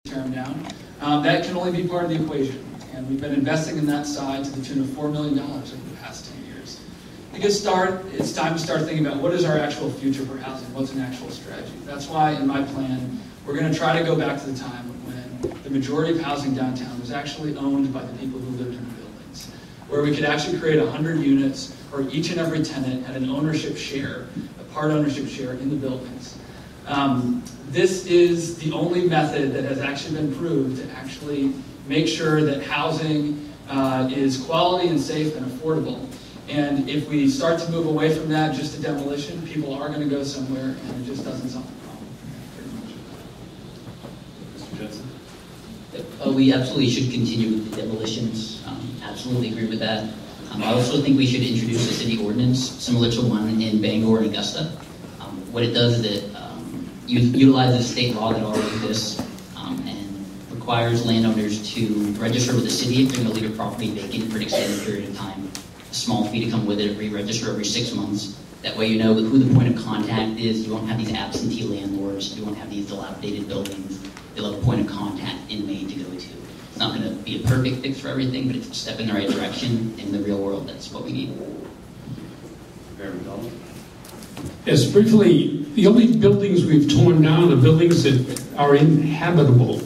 tear them down. That can only be part of the equation. And we've been investing in that side to the tune of $4 million over the past 10 years. I think it's time to start thinking about what is our actual future for housing, what's an actual strategy. That's why in my plan, we're going to try to go back to the time when the majority of housing downtown was actually owned by the people who lived in the buildings, where we could actually create 100 units where each and every tenant had an ownership share, a part ownership share in the buildings. This is the only method that has actually been proved to actually make sure that housing is quality and safe and affordable. And if we start to move away from that just to demolition, people are going to go somewhere, and it just doesn't solve the problem. Mr. Jensen? We absolutely should continue with the demolitions. Absolutely agree with that. I also think we should introduce a city ordinance similar to one in Bangor and Augusta. What it does is it utilizes state law that already exists and requires landowners to register with the city if they're going to leave a property vacant for an extended period of time. A small fee to come with it, re-register every 6 months. That way you know who the point of contact is. You won't have these absentee landlords. You won't have these dilapidated buildings. You'll have a point of contact in Maine to go to. It's not going to be a perfect fix for everything, but it's a step in the right direction. In the real world, that's what we need. Mayor Macdonald? Yes, briefly, the only buildings we've torn down are buildings that are inhabitable.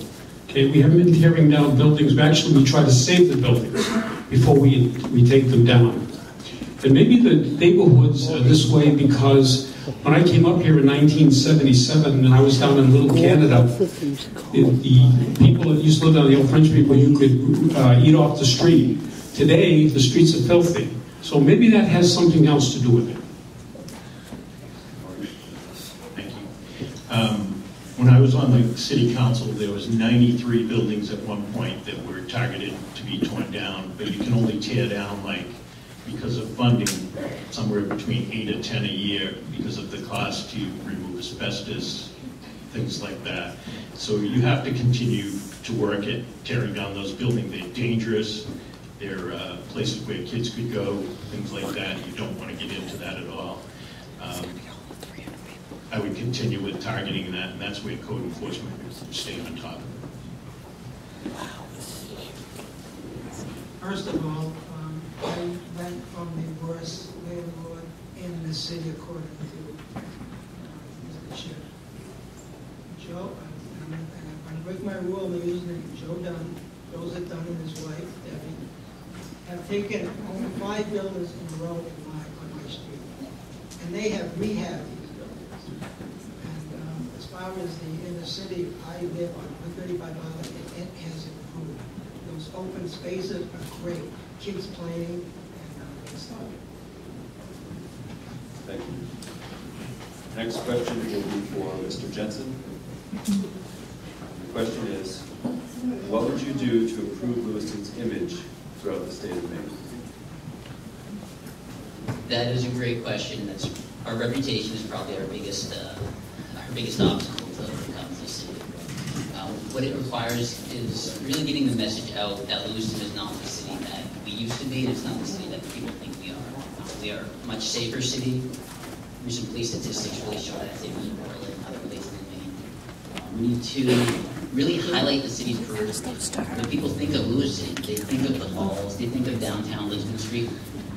Okay, we haven't been tearing down buildings. We try to save the buildings before we take them down. And maybe the neighborhoods are this way because when I came up here in 1977 and I was down in Little Canada, the people that used to live down, the old French people, you could eat off the street. Today, the streets are filthy. So maybe that has something else to do with it. Thank you. When I was on the city council, there was 93 buildings at one point that were targeted to be torn down, but you can only tear down, like, because of funding, somewhere between 8 to 10 a year because of the cost to remove asbestos, things like that. So you have to continue to work at tearing down those buildings. They're dangerous. They're places where kids could go, things like that. You don't want to get into that at all. I would continue with targeting that, and that's where code enforcement would stay on top of it. First of all, I went from the worst landlord in the city according to Mr. Chair. Joe, I'm going to break my rule, I'm using it. Joe Dunn, Joseph Dunn and his wife, Debbie, have taken only 5 buildings in a row on my street. And they have rehabbed these buildings. And as far as the inner city, I live on 35 miles, and it has improved. Those open spaces are great. Kids playing, and stuff. Thank you. Next question will be for Mr. Jensen. The question is, what would you do to improve Lewiston's image throughout the state of Maine? That is a great question. Our reputation is probably our biggest obstacle to the city. What it requires is really getting the message out that Lewiston is not the city that we used to be, and it's not the city that people think we are. We are a much safer city. Recent police statistics really show that safer than Mayoral and other places in Maine. We need to really highlight the city's periphery. When people think of Lewiston, they think of the malls, they think of downtown Lisbon Street.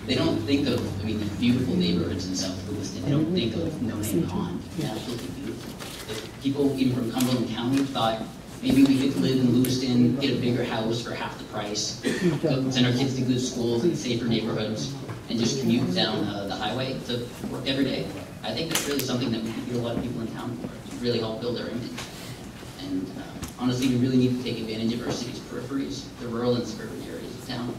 They don't think of, the beautiful neighborhoods in South Lewiston. They don't think of No Name Pond. Absolutely beautiful. If people, even from Cumberland County, thought maybe we could live in Lewiston, get a bigger house for half the price, send our kids to good schools in safer neighborhoods, and just commute down the highway to work every day. I think that's really something that we could get a lot of people in town for, to really help build our image. And honestly, we really need to take advantage of our city's peripheries, the rural and suburban areas of town.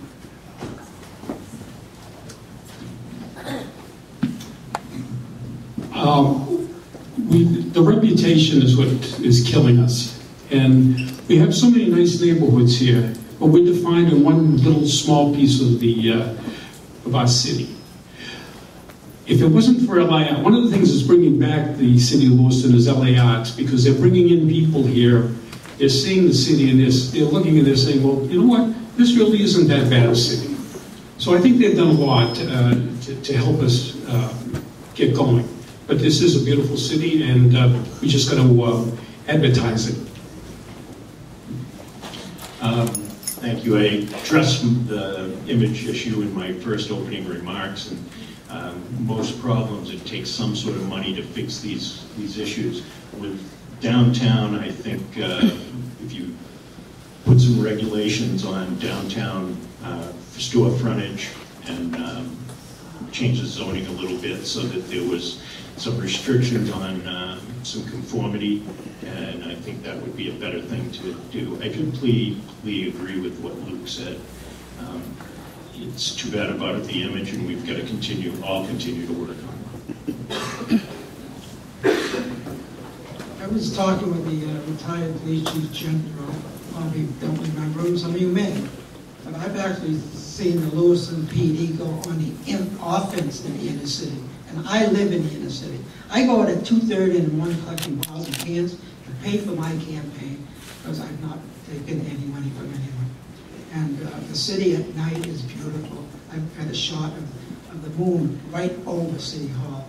The reputation is what is killing us. And we have so many nice neighborhoods here, but we're defined in one little small piece of our city. If it wasn't for LA Arts, one of the things that's bringing back the city of Lewiston is LA Arts, because they're bringing in people here, they're seeing the city and they're looking and they're saying, well, you know what, this really isn't that bad a city. So I think they've done a lot to help us get going. But this is a beautiful city, and we just got to advertise it. Thank you. I addressed the image issue in my first opening remarks, and most problems, it takes some sort of money to fix these issues. With downtown, I think if you put some regulations on downtown store frontage and change the zoning a little bit so that there was some restrictions on some conformity, and I think that would be a better thing to do. I completely agree with what Luke said. It's too bad about the image, and we've got to all continue to work on it. I was talking with the retired police chief, Jensen. A lot of people don't remember him, some of you may. But I've actually seen the Lewiston PD go on the offense in the inner city. And I live in the inner city. I go out at 2:30 in the morning collecting bottles and cans to pay for my campaign because I've not taken any money from anyone. And the city at night is beautiful. I've had a shot of the moon right over City Hall.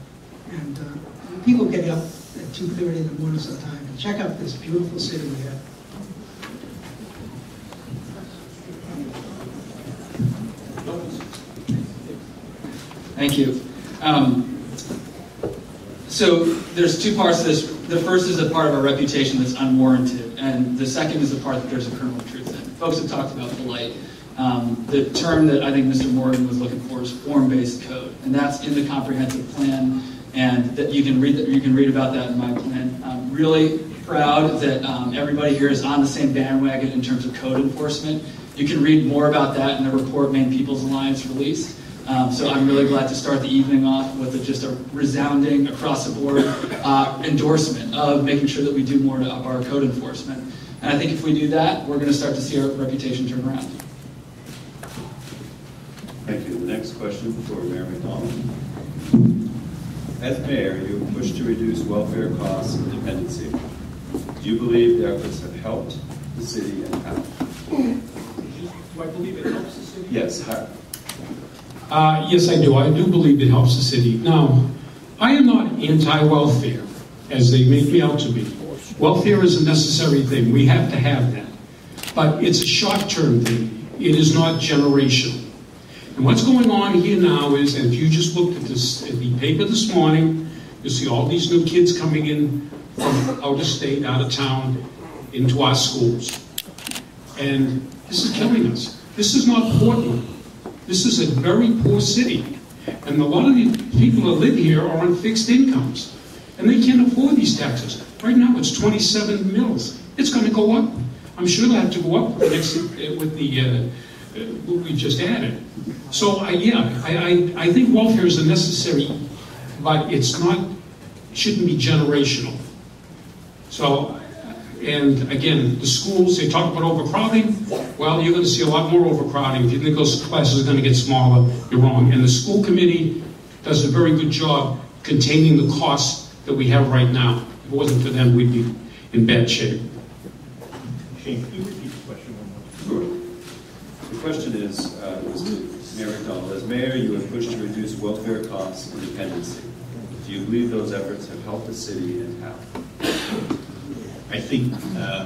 And people get up at 2:30 in the morning sometime and check out this beautiful city we have. Thank you. So there's two parts to this. The first is a part of our reputation that's unwarranted, and the second is the part that there's a kernel of truth in. Folks have talked about polite. The term that I think Mr. Morgan was looking for is form-based code, and that's in the comprehensive plan, and that you can read about that in my plan. I'm really proud that everybody here is on the same bandwagon in terms of code enforcement. You can read more about that in the report Maine People's Alliance released. So I'm really glad to start the evening off with just a resounding, across-the-board endorsement of making sure that we do more to up our code enforcement. And I think if we do that, we're going to start to see our reputation turn around. Thank you. The next question for Mayor Macdonald. As mayor, you have pushed to reduce welfare costs and dependency. Do you believe the efforts have helped the city and how? Do I believe it helps the city? Yes, how? Yes, I do. I do believe it helps the city. Now, I am not anti-welfare, as they make me out to be. Welfare is a necessary thing. We have to have that. But it's a short-term thing. It is not generational. And what's going on here now is, and if you just looked at the paper this morning, you see all these new kids coming in from out of state, out of town, into our schools. And this is killing us. This is not Portland. This is a very poor city. And a lot of the people that live here are on fixed incomes. And they can't afford these taxes. Right now it's 27 mils. It's going to go up. I'm sure it'll have to go up next with the what we just added. So I think welfare is a necessary, but it's not, shouldn't be generational. So, and again, the schools, they talk about overcrowding. Well, you're going to see a lot more overcrowding. If you think those classes are going to get smaller, you're wrong. And the school committee does a very good job containing the costs that we have right now. If it wasn't for them, we'd be in bad shape. Shane, can you repeat the question one more time? Sure. The question is, Mr. Mayor Macdonald, as mayor, you have pushed to reduce welfare costs and dependency. Do you believe those efforts have helped the city and how? I think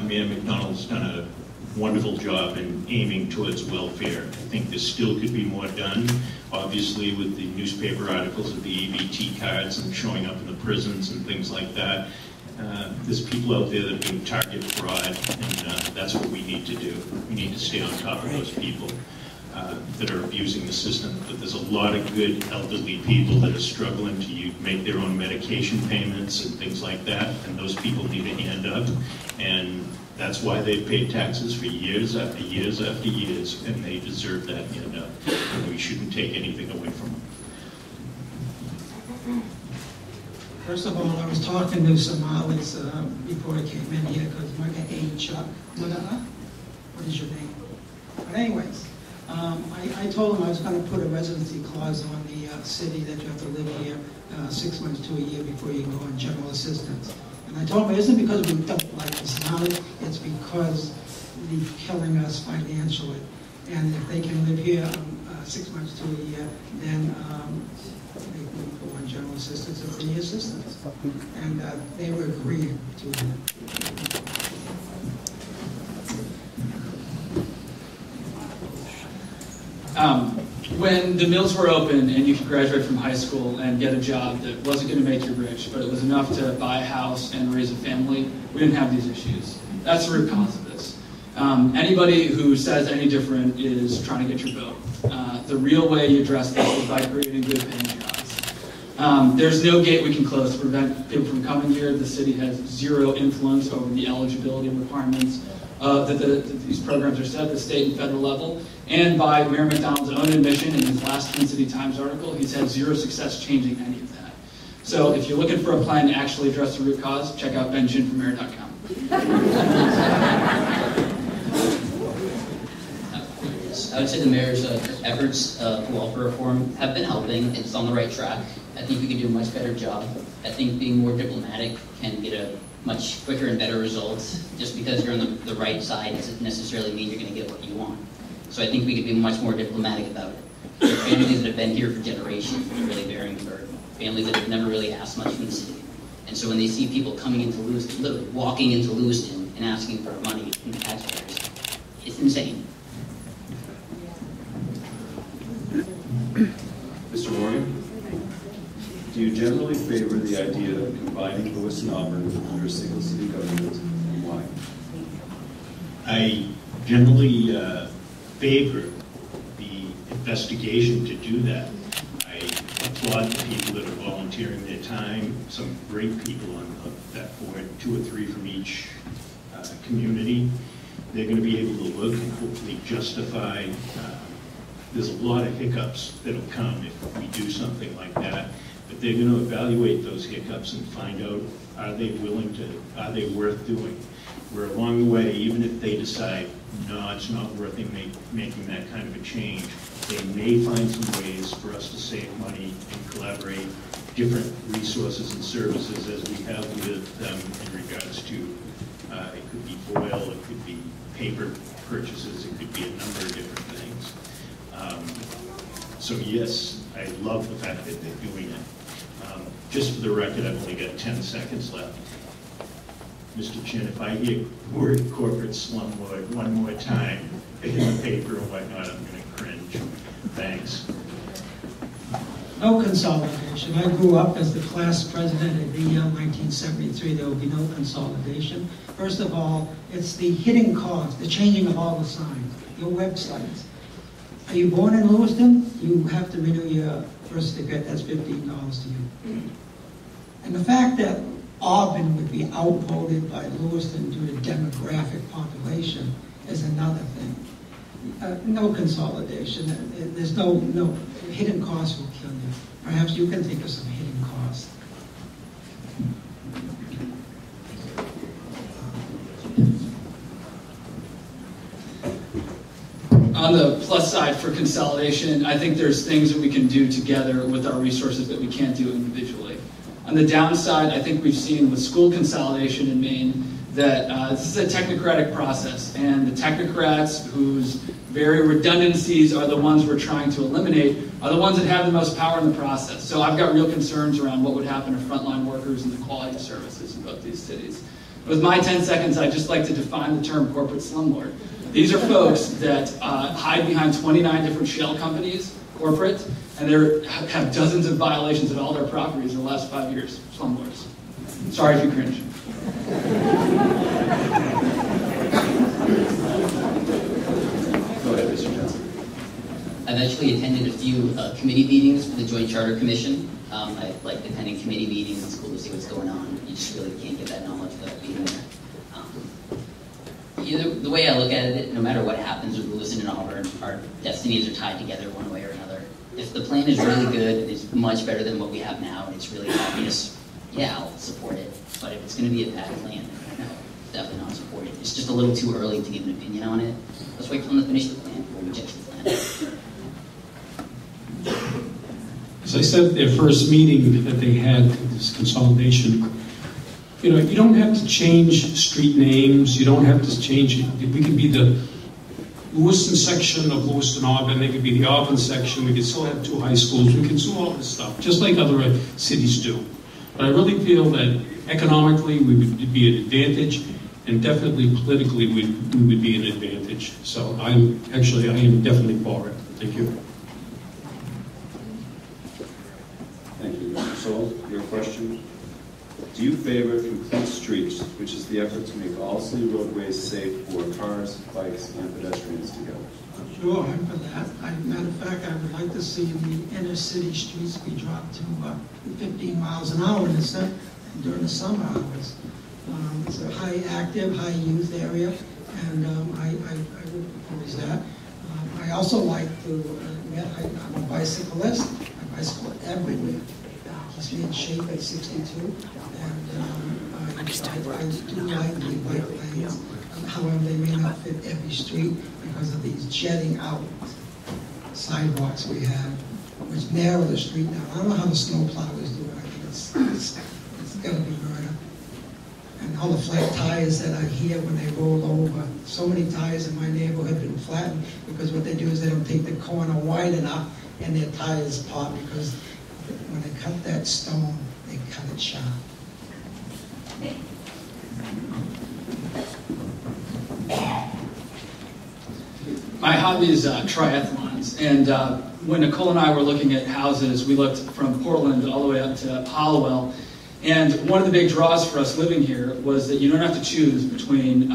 Mayor Macdonald's done a wonderful job in aiming towards welfare. I think there still could be more done. Obviously, with the newspaper articles of the EBT cards and showing up in the prisons and things like that, there's people out there that are being target fraud, and that's what we need to do. We need to stay on top of those people that are abusing the system. But there's a lot of good elderly people that are struggling to make their own medication payments and things like that, and those people need a hand up. And that's why they've paid taxes for years after years after years, and they deserve that hand up. And we shouldn't take anything away from them. First of all, I was talking to Somalis before I came in here because my name Chuck. What is your name? But anyways, I told him I was going to put a residency clause on the city that you have to live here 6 months to a year before you go on general assistance. And I told him it isn't because we don't like the Somalis, it's because they're killing us financially. And if they can live here 6 months to a year, then they can go on general assistance and free assistance. And they were agreeing to that. When the mills were open and you could graduate from high school and get a job that wasn't going to make you rich, but it was enough to buy a house and raise a family, we didn't have these issues. That's the root cause of this. Anybody who says any different is trying to get your vote. The real way you address this is by creating good paying jobs. There's no gate we can close to prevent people from coming here. The city has zero influence over the eligibility requirements that these programs are set at the state and federal level. And by Mayor Macdonald's own admission in his last Twin City Times article, he's had zero success changing any of that. So if you're looking for a plan to actually address the root cause, check out benjinformayor.com. I would say the mayor's efforts for welfare reform have been helping. It's on the right track. I think we can do a much better job. I think being more diplomatic can get a much quicker and better result. Just because you're on the right side doesn't necessarily mean you're going to get what you want. So I think we could be much more diplomatic about it. There are families that have been here for generations that are really bearing the burden. Families that have never really asked much from the city. And so when they see people coming into Lewiston, literally walking into Lewiston and asking for money from the taxpayers, it's insane. Mr. Morgan, do you generally favor the idea of combining Lewis and Auburn under a single city government, and why? I generally favor the investigation to do that. I applaud the people that are volunteering their time, some great people on that board, 2 or 3 from each community. They're going to be able to look and hopefully justify. There's a lot of hiccups that'll come if we do something like that, but they're going to evaluate those hiccups and find out, are they worth doing? Where along the way, even if they decide, no, it's not worth making that kind of a change, they may find some ways for us to save money and collaborate different resources and services as we have with them in regards to, it could be oil, it could be paper purchases, it could be a number of different things. So yes, I love the fact that they're doing it. Just for the record, I've only got 10 seconds left. Mr. Chin, if I hear the word corporate slumlord one more time in the paper and whatnot, I'm going to cringe. Thanks. No consolidation. I grew up as the class president at VL 1973. There will be no consolidation. First of all, it's the hidden cost, the changing of all the signs, your websites. Are you born in Lewiston? You have to renew your birth certificate. That's $15 to you. And the fact that Auburn would be outvoted by Lewiston due to demographic population is another thing. No consolidation. There's no hidden costs will kill you. Perhaps you can think of some hidden costs. On the plus side for consolidation, I think there's things that we can do together with our resources that we can't do individually. On the downside, I think we've seen with school consolidation in Maine that this is a technocratic process, and the technocrats whose very redundancies are the ones we're trying to eliminate are the ones that have the most power in the process. So I've got real concerns around what would happen to frontline workers and the quality of services in both these cities. With my 10 seconds, I'd just like to define the term corporate slumlord. These are folks that hide behind 29 different shell companies, corporate, and they have dozens of violations of all their properties in the last 5 years. Slumlords. Sorry if you cringe. Go ahead, Mr. Jensen. I've actually attended a few committee meetings for the Joint Charter Commission. I like attending committee meetings. It's cool to see what's going on. You just really can't get that knowledge without being there. The way I look at it, no matter what happens with Lewiston and Auburn, our destinies are tied together one way or another. If the plan is really good and it's much better than what we have now and it's really obvious, yeah, I'll support it. But if it's going to be a bad plan, no, definitely not support it. It's just a little too early to give an opinion on it. Let's wait for them to finish the plan before we judge the plan. As I said at their first meeting that they had, this consolidation, you don't have to change street names. You don't have to change it. We could be the Lewiston section of Lewiston Auburn. They could be the Auburn section. We could still have 2 high schools. We could do all this stuff, just like other cities do. But I really feel that economically we would be an advantage, and definitely politically we would be an advantage. So I am definitely for it. Thank you. Thank you. Mr. Soule, your question? Do you favor complete streets, which is the effort to make all city roadways safe for cars, bikes, and pedestrians to go? Sure, I'm for that. Matter of fact, I would like to see the inner city streets be dropped to 15 miles an hour during the summer hours. It's a high active, high youth area, and I would propose that. I also like to admit I'm a bicyclist. I bicycle everywhere. Keeps me in shape at 62, and I do like the bike lanes. However, they may not fit every street because of these jetting out sidewalks we have, which narrow the street down. I don't know how the snow plowers do it. I think it's got to be murder. And all the flat tires that I hear when they roll over. So many tires in my neighborhood have been flattened because what they do is they don't take the corner wide enough and their tires pop because when they cut that stone, they cut it sharp. My hobby is triathlons, and when Nicole and I were looking at houses, we looked from Portland all the way up to Hollowell, and one of the big draws for us living here was that you don't have to choose between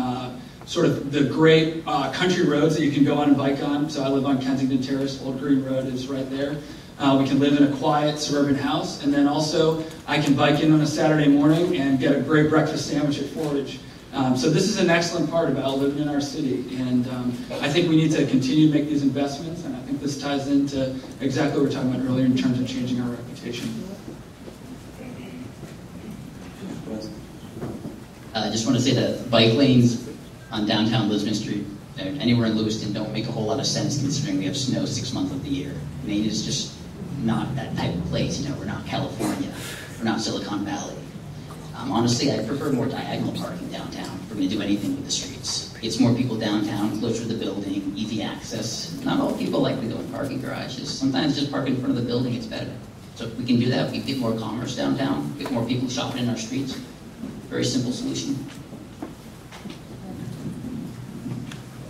sort of the great country roads that you can go on and bike on. So I live on Kensington Terrace, Old Green Road is right there. We can live in a quiet suburban house, and then also I can bike in on a Saturday morning and get a great breakfast sandwich at Forage. So this is an excellent part about living in our city, and I think we need to continue to make these investments, and I think this ties into exactly what we were talking about earlier in terms of changing our reputation. I just want to say that bike lanes on downtown Lisbon Street, anywhere in Lewiston, don't make a whole lot of sense considering we have snow 6 months of the year. Maine is just not that type of place. We're not California, we're not Silicon Valley. Honestly, I prefer more diagonal parking downtown if we're going to do anything with the streets. Gets more people downtown, closer to the building, easy access. Not all people like to go in parking garages. Sometimes just parking in front of the building, it's better. So if we can do that, we get more commerce downtown, get more people shopping in our streets. Very simple solution.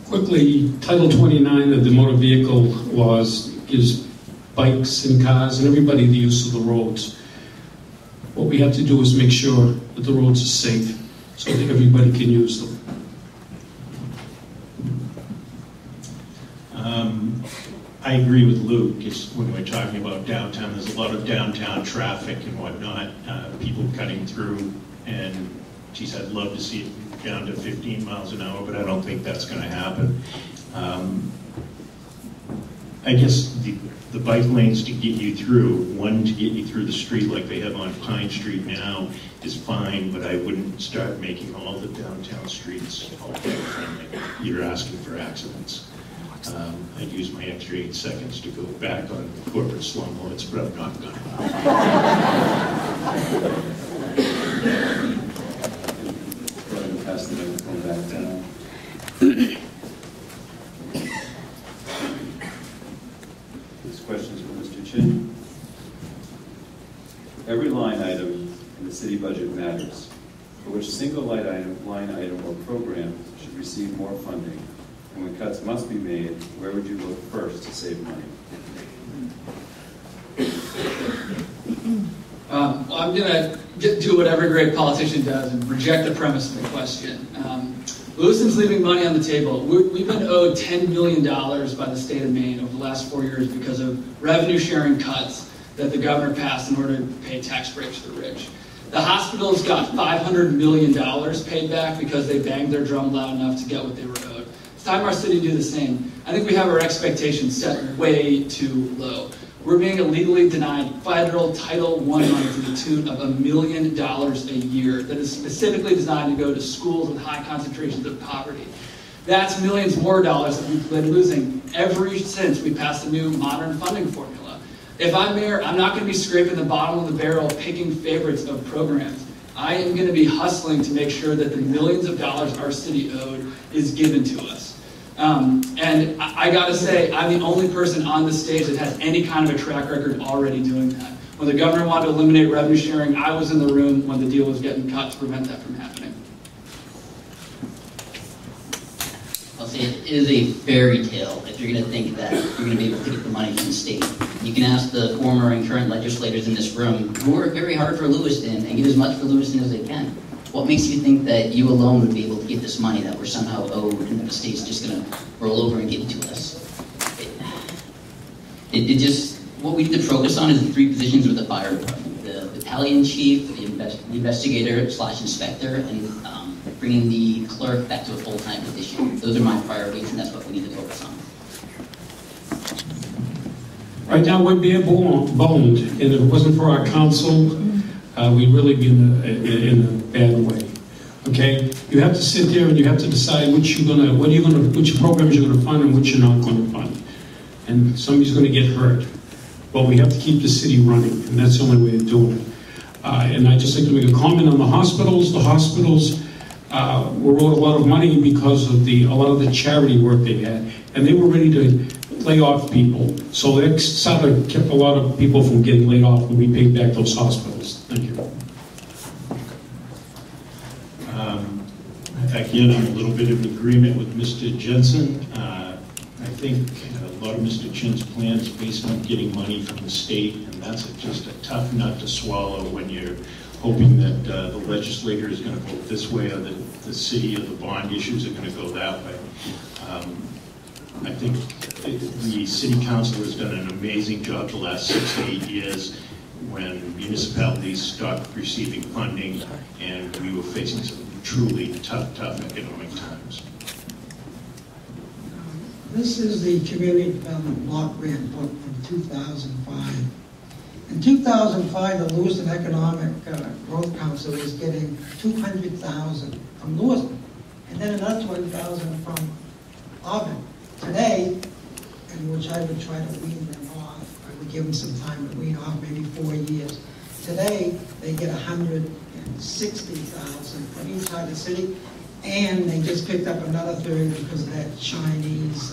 Quickly, Title 29 of the motor vehicle laws gives bikes and cars and everybody the use of the roads. What we have to do is make sure that the roads are safe so that everybody can use them. I agree with Luke. When we're talking about downtown, there's a lot of downtown traffic and whatnot, people cutting through, and geez, I'd love to see it down to 15 miles an hour, but I don't think that's going to happen. I guess the bike lanes to get you through, one to get you through the street like they have on Pine Street now is fine, but I wouldn't start making all the downtown streets all bike friendly. You're asking for accidents. I'd use my extra 8 seconds to go back on corporate slum loads, but I'm not going to. Go ahead and pass the microphone back down. This question is for Mr. Chin. Every line item in the city budget matters. For which single line item or program should receive more funding? And when cuts must be made, where would you look first to save money? Well, I'm going to do what every great politician does and reject the premise of the question. Lewiston's leaving money on the table. We've been owed $10 million by the state of Maine over the last 4 years because of revenue sharing cuts that the governor passed in order to pay tax breaks for the rich. The hospitals got $500 million paid back because they banged their drum loud enough to get what they were owed. It's time our city do the same. I think we have our expectations set way too low. We're being illegally denied federal Title I money to the tune of $1 million a year that is specifically designed to go to schools with high concentrations of poverty. That's millions more dollars that we've been losing ever since we passed the new modern funding formula. If I'm mayor, I'm not going to be scraping the bottom of the barrel picking favorites of programs. I am going to be hustling to make sure that the millions of dollars our city owed is given to us. And I gotta say, I'm the only person on the stage that has any kind of a track record already doing that. When the governor wanted to eliminate revenue sharing, I was in the room when the deal was getting cut to prevent that from happening. I'll say it is a fairy tale if you're going to think that you're going to be able to get the money from the state. You can ask the former and current legislators in this room who work very hard for Lewiston and get as much for Lewiston as they can. What makes you think that you alone would be able to get this money that we're somehow owed and that the state's just going to roll over and give it to us? What we need to focus on is the 3 positions with the fire department: the battalion chief, the investigator/inspector, and bringing the clerk back to a full-time position. Those are my priorities, and that's what we need to focus on. Right now, we're bare boned, and if it wasn't for our council, we'd really be in a bad way. Okay, you have to sit there and you have to decide which programs you're going to fund and which you're not going to fund, and somebody's going to get hurt. But we have to keep the city running, and that's the only way of doing it. And I just like to make a comment on the hospitals. The hospitals were owed a lot of money because of a lot of the charity work they had, and they were ready to lay off people. So that sort of kept a lot of people from getting laid off when we paid back those hospitals. Thank you. Again, I'm a little bit in agreement with Mr. Jensen. I think a lot of Mr. Chin's plan is based on getting money from the state, and that's just a tough nut to swallow when you're hoping that the legislator is going to vote this way, or the city or the bond issues are going to go that way. I think the city council has done an amazing job the last 6 to 8 years when municipalities stopped receiving funding and we were facing some truly tough economic times. This is the Community Development Block Grant book from 2005. In 2005, the Lewiston Economic Growth Council was getting $200,000 from Lewiston, and then another $20,000 from Auburn. Today, in which I would try to wean them off, I would give them some time to wean off, maybe 4 years. Today, they get $160,000 from each side of the city, and they just picked up another third because of that Chinese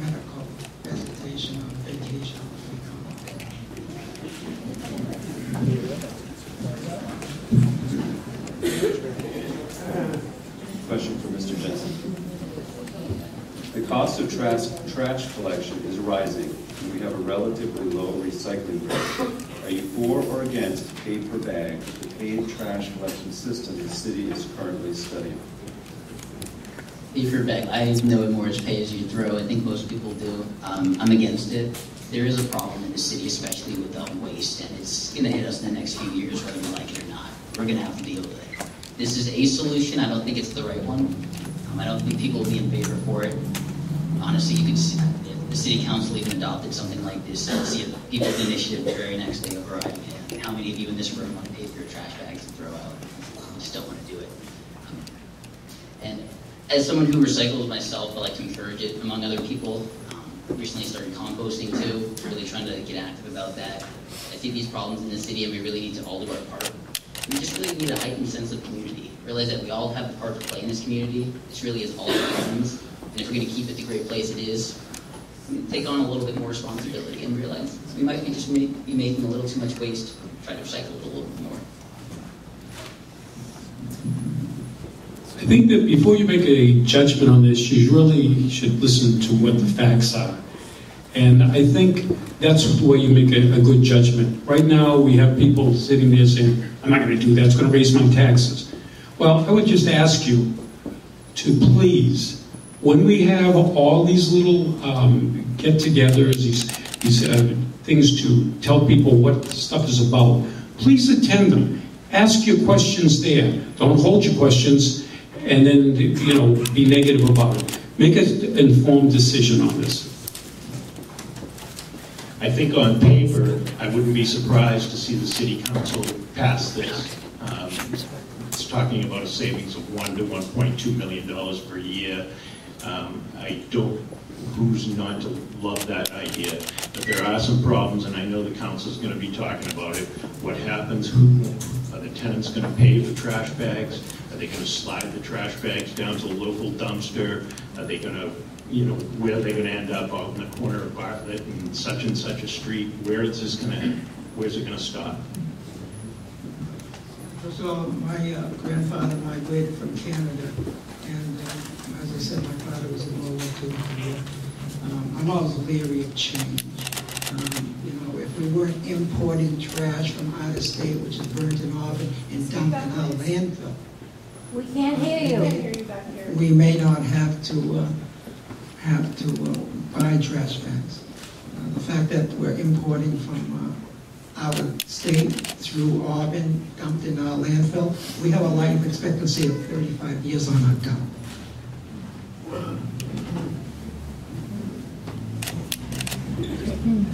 medical visitation on vacation. Question for Mr. Jensen. The cost of trash collection is rising, and we have a relatively low recycling rate. Are you for or against pay per bag, the paid trash collection system the city is currently studying? Pay per bag, I know it more as pay as you throw. I think most people do. I'm against it. There is a problem in the city, especially with waste, and it's going to hit us in the next few years, whether we like it or not. We're going to have to deal with it. This is a solution. I don't think it's the right one. I don't think people will be in favor for it. Honestly, you could see if the city council even adopted something like this, and see if people's initiative the very next day override it. How many of you in this room want to pay for your trash bags and throw out? I just don't want to do it. And as someone who recycles myself, I like to encourage it among other people. Recently started composting too, really trying to get active about that. I see these problems in the city, and we really need to all do our part. We just really need a heightened sense of community. Realize that we all have a part to play in this community. This really is all our friends. And if we're going to keep it the great place it is, take on a little bit more responsibility and realize we might be just be making a little too much waste. Try to recycle it a little bit more. I think that before you make a judgment on this, you really should listen to what the facts are. And I think that's the way you make a good judgment. Right now, we have people sitting there saying, I'm not going to do that, it's going to raise my taxes. Well, I would just ask you to please, when we have all these little get-togethers, these things to tell people what stuff is about, please attend them. Ask your questions there. Don't hold your questions and then, be negative about it. Make an informed decision on this. I think on paper, I wouldn't be surprised to see the city council pass this. It's talking about a savings of $1 to $1.2 million per year. Who's not to love that idea? But there are some problems, and I know the council's going to be talking about it. What happens? Are the tenants going to pay for trash bags? Are they going to slide the trash bags down to a local dumpster? Are they going to, where are they going to end up out in the corner of Bartlett and such a street? Where is this going to end? Where's it going to stop? So my grandfather migrated from Canada, and as I said, I'm always leery of change. You know, if we weren't importing trash from out of state, which is burned in Auburn and dumped in our landfill, We can't hear you. we may not have to buy trash bags. The fact that we're importing from out of state through Auburn, dumped in our landfill, we have a life expectancy of 35 years on our dump.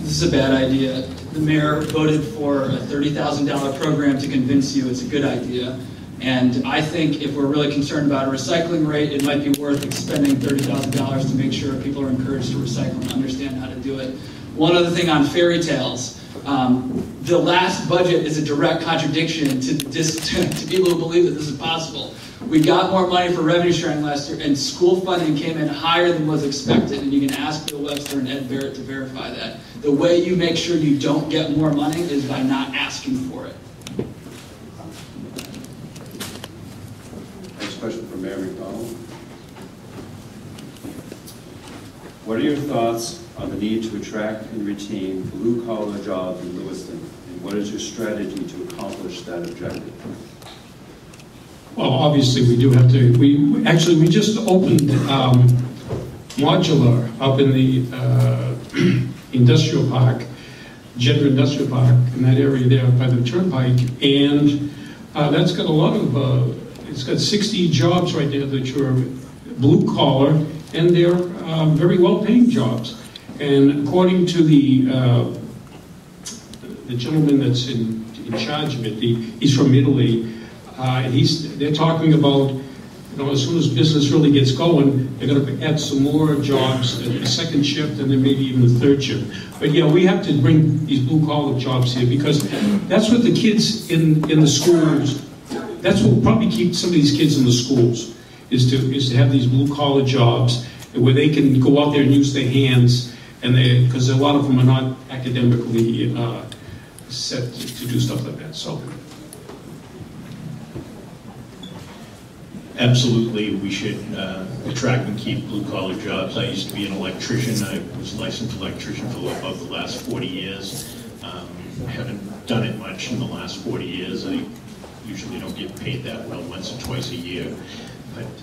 This is a bad idea. The mayor voted for a $30,000 program to convince you it's a good idea. And I think if we're really concerned about a recycling rate, it might be worth expending $30,000 to make sure people are encouraged to recycle and understand how to do it. One other thing on fairy tales. The last budget is a direct contradiction to people who believe that this is possible. We got more money for revenue sharing last year, and school funding came in higher than was expected, and you can ask Bill Webster and Ed Barrett to verify that. The way you make sure you don't get more money is by not asking for it. Next question from Mayor Macdonald. What are your thoughts on the need to attract and retain blue-collar jobs in Lewiston, and what is your strategy to accomplish that objective? Well, obviously, we do have to. We just opened modular up in the industrial park, Gender Industrial Park, in that area there by the turnpike, and that's got a lot of. It's got 60 jobs right there that are blue collar, and they're very well-paying jobs. And according to the gentleman that's in charge of it, he's from Italy. They're talking about, you know, as soon as business really gets going, they're going to add some more jobs, a second shift, and then maybe even a third shift. But yeah, we have to bring these blue-collar jobs here because that's what the kids in the schools. That's what will probably keep some of these kids in the schools is to have these blue-collar jobs where they can go out there and use their hands, and because a lot of them are not academically set to do stuff like that. So. Absolutely, we should attract and keep blue-collar jobs. I used to be an electrician. I was a licensed electrician for about the last 40 years. I haven't done it much in the last 40 years. I usually don't get paid that well, once or twice a year. But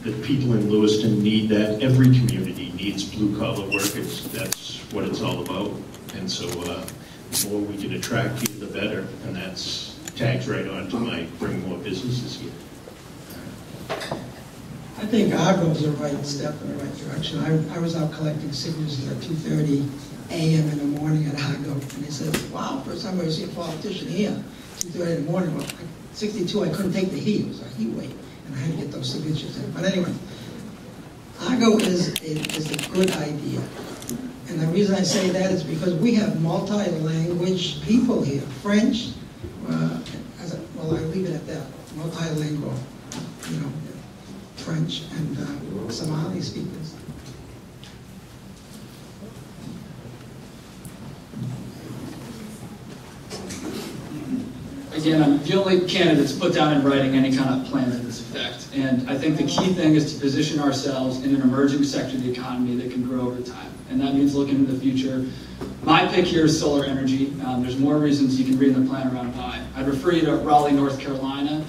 the people in Lewiston need that. Every community needs blue-collar workers. That's what it's all about. And so the more we can attract here, the better. And that's tags right on to my bring more businesses here. I think Argo is the right step in the right direction. I was out collecting signatures at 2:30 a.m. in the morning at Argo, and they said, wow, first time I see a politician here, 2:30 in the morning. Well, 62, I couldn't take the heat. It was a heat wave, and I had to get those signatures in. But anyway, Argo is a good idea. And the reason I say that is because we have multi-language people here. French, well, I leave it at that. Multilingual, you know, French and Somali speakers. Again, I'm the only candidate that's put down in writing any kind of plan to this effect. And I think the key thing is to position ourselves in an emerging sector of the economy that can grow over time. And that means looking into the future. My pick here is solar energy. There's more reasons you can read in the plan around why. I'd refer you to Raleigh, North Carolina,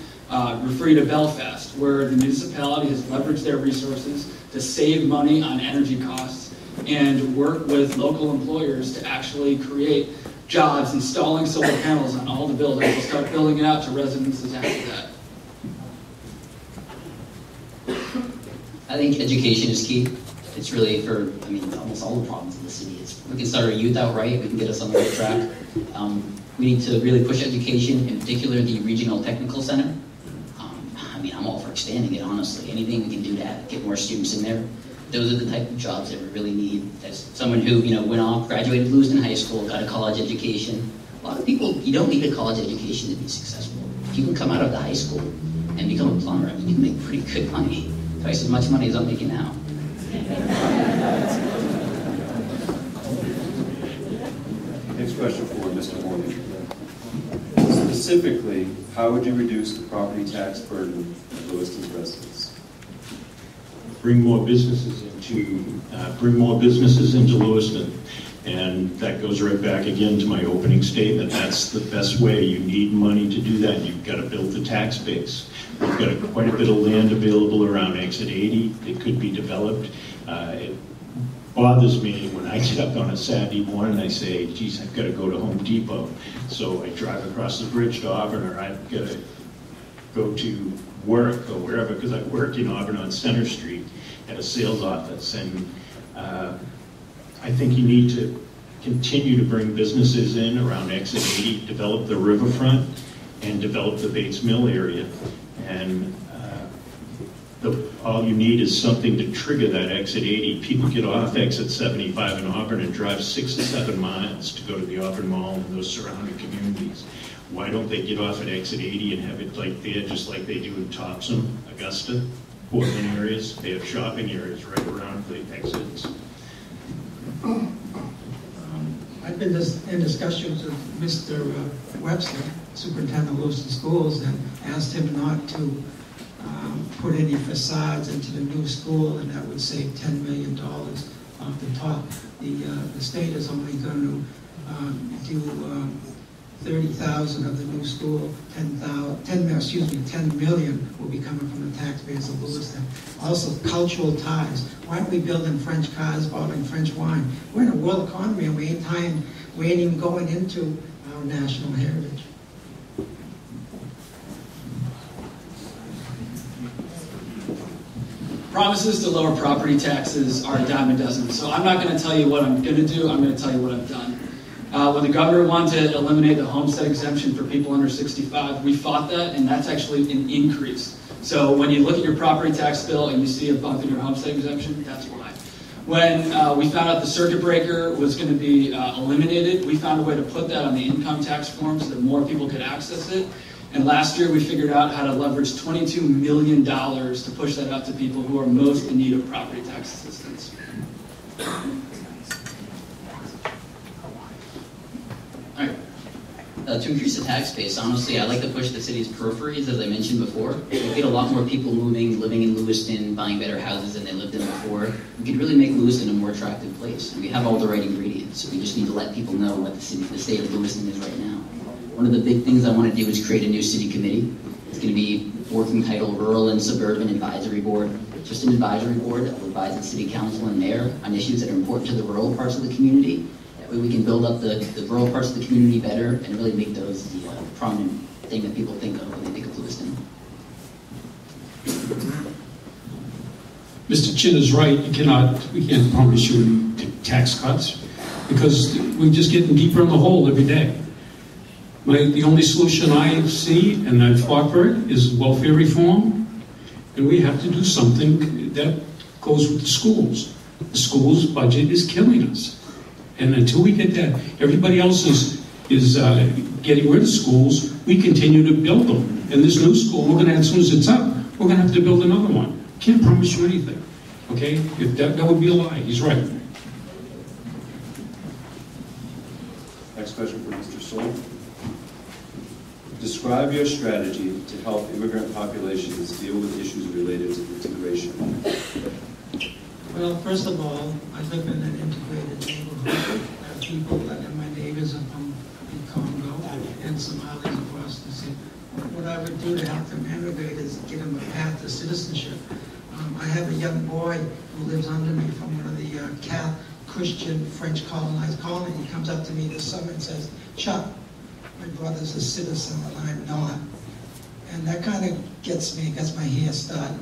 refer you to Belfast, where the municipality has leveraged their resources to save money on energy costs and work with local employers to actually create jobs installing solar panels on all the buildings. We'll start building it out to residences after that. I think education is key. It's really for, almost all the problems in the city. We can start our youth out right. We can get us on the right track. We need to really push education, in particular the regional technical center. I'm all for expanding it, honestly. Anything we can do to get more students in there. Those are the type of jobs that we really need. As someone who, went off, graduated Lewiston High School, got a college education. A lot of people, you don't need a college education to be successful. If you can come out of the high school and become a plumber, you can make pretty good money. Twice as much money as I'm making now. Next question for Mr. Morley. Specifically, how would you reduce the property tax burden of Lewiston's residents? Bring more businesses in. to bring more businesses into Lewiston. And that goes right back again to my opening statement. That's the best way. You need money to do that. You've got to build the tax base. We've got quite a bit of land available around Exit 80. It could be developed. It bothers me when I get up on a Saturday morning and I say, geez, I've got to go to Home Depot. So I drive across the bridge to Auburn, or I've got to go to work or wherever, because I work in Auburn on Center Street at a sales office. And I think you need to continue to bring businesses in around Exit 80, develop the riverfront, and develop the Bates Mill area. And all you need is something to trigger that Exit 80. People get off Exit 75 in Auburn and drive 6 to 7 miles to go to the Auburn Mall and those surrounding communities. Why don't they get off at Exit 80 and have it like there, just like they do in Topsom, Augusta, Portland areas? They have shopping areas right around the exits. I've been in discussions with Mr. Webster, Superintendent of Lewiston Schools, and asked him not to put any facades into the new school, and that would save $10 million off the top. The state is only going to do 30,000 of the new school. 10 million will be coming from the tax base of Lewiston. Also, cultural ties. Why aren't we building French cars, bottling French wine? We're in a world economy, and we ain't even going into our national heritage. Promises to lower property taxes are a dime a dozen. So I'm not going to tell you what I'm going to do. I'm going to tell you what I've done. When the governor wanted to eliminate the homestead exemption for people under 65, we fought that, and that's actually an increase. So when you look at your property tax bill and you see a bump in your homestead exemption, that's why. When we found out the circuit breaker was going to be eliminated, we found a way to put that on the income tax form so that more people could access it. And last year we figured out how to leverage $22 million to push that out to people who are most in need of property tax assistance. All right. To increase the tax base, honestly, I like to push the city's peripheries, as I mentioned before. We get a lot more people moving, living in Lewiston, buying better houses than they lived in before. We could really make Lewiston a more attractive place. And we have all the right ingredients. We just need to let people know what the state of Lewiston is right now. One of the big things I want to do is create a new city committee. It's going to be working title Rural and Suburban Advisory Board. Just an advisory board that will advise the city council and mayor on issues that are important to the rural parts of the community. That way we can build up the rural parts of the community better and really make those the prominent thing that people think of when they think of Lewiston. Mr. Chin is right. We can't promise you any tax cuts because we're just getting deeper in the hole every day. The only solution I see, and I've fought for it, is welfare reform, and we have to do something that goes with the schools. The schools budget is killing us, and until we get that, everybody else is getting rid of schools. We continue to build them, and this new school, we're going to, as soon as it's up, we're going to have to build another one. Can't promise you anything, okay? If that would be a lie. He's right. Next question for Mr. Soule. Describe your strategy to help immigrant populations deal with issues related to integration. Well, first of all, I live in an integrated neighborhood. I have people that are my neighbors are from Congo and Somalis across the city. What I would do to help them immigrate is give them a path to citizenship. I have a young boy who lives under me from one of the Catholic, Christian, French colonized colonies. He comes up to me this summer and says, "Chuck, my brother's a citizen and I'm not." And that kind of gets my hair started.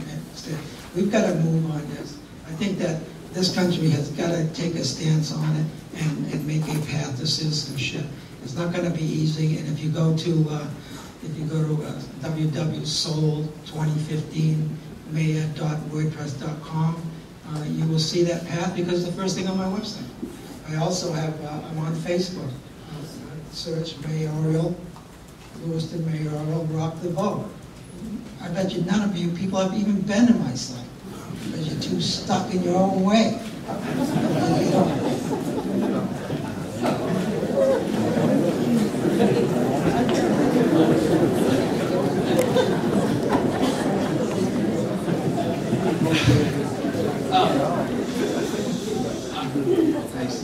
We've got to move on this. I think that this country has got to take a stance on it and make a path to citizenship. It's not going to be easy. And if you go to www.soule 2015 mayor.wordpress.com, you will see that path because it's the first thing on my website. I also have, I'm on Facebook. Search Mayoral, Lewiston Mayoral, rock the vote. I bet you none of you people have even been to my site because you're too stuck in your own way.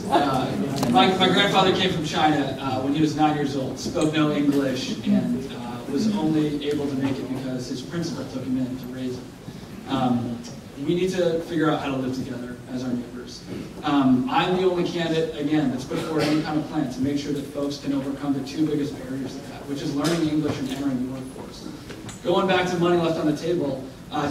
My grandfather came from China when he was 9 years old, spoke no English, and was only able to make it because his principal took him in to raise him. We need to figure out how to live together as our neighbors. I'm the only candidate, again, that's put forward any kind of plan to make sure that folks can overcome the two biggest barriers they have, which is learning English and entering the workforce. Going back to money left on the table,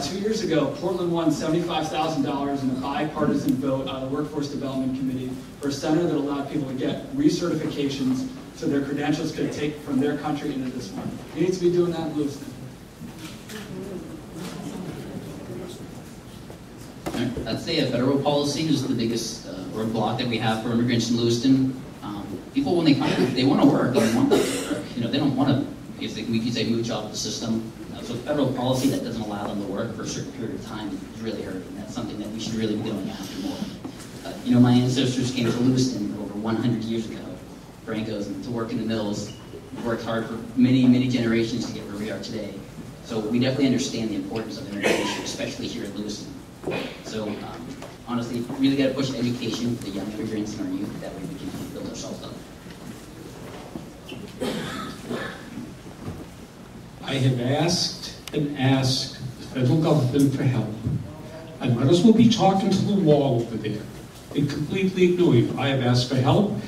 2 years ago, Portland won $75,000 in a bipartisan vote out of the Workforce Development Committee for a center that allowed people to get recertifications so their credentials could take from their country into this one. We need to be doing that in Lewiston. I'd say a federal policy is the biggest roadblock that we have for immigrants in Lewiston. People, when they come, they want to work. They want to work. They don't want to. We could say mooch off the system. So federal policy that doesn't allow them to work for a certain period of time is really hurting. That's something that we should really be going after more. My ancestors came to Lewiston over 100 years ago, Francos, to work in the mills. Worked hard for many, many generations to get where we are today. So we definitely understand the importance of immigration, especially here in Lewiston. So honestly, we really got to push education for the young immigrants and our youth. That way we can build ourselves up. I have asked and asked the federal government for help. I might as well be talking to the wall over there. They completely ignore you. I have asked for help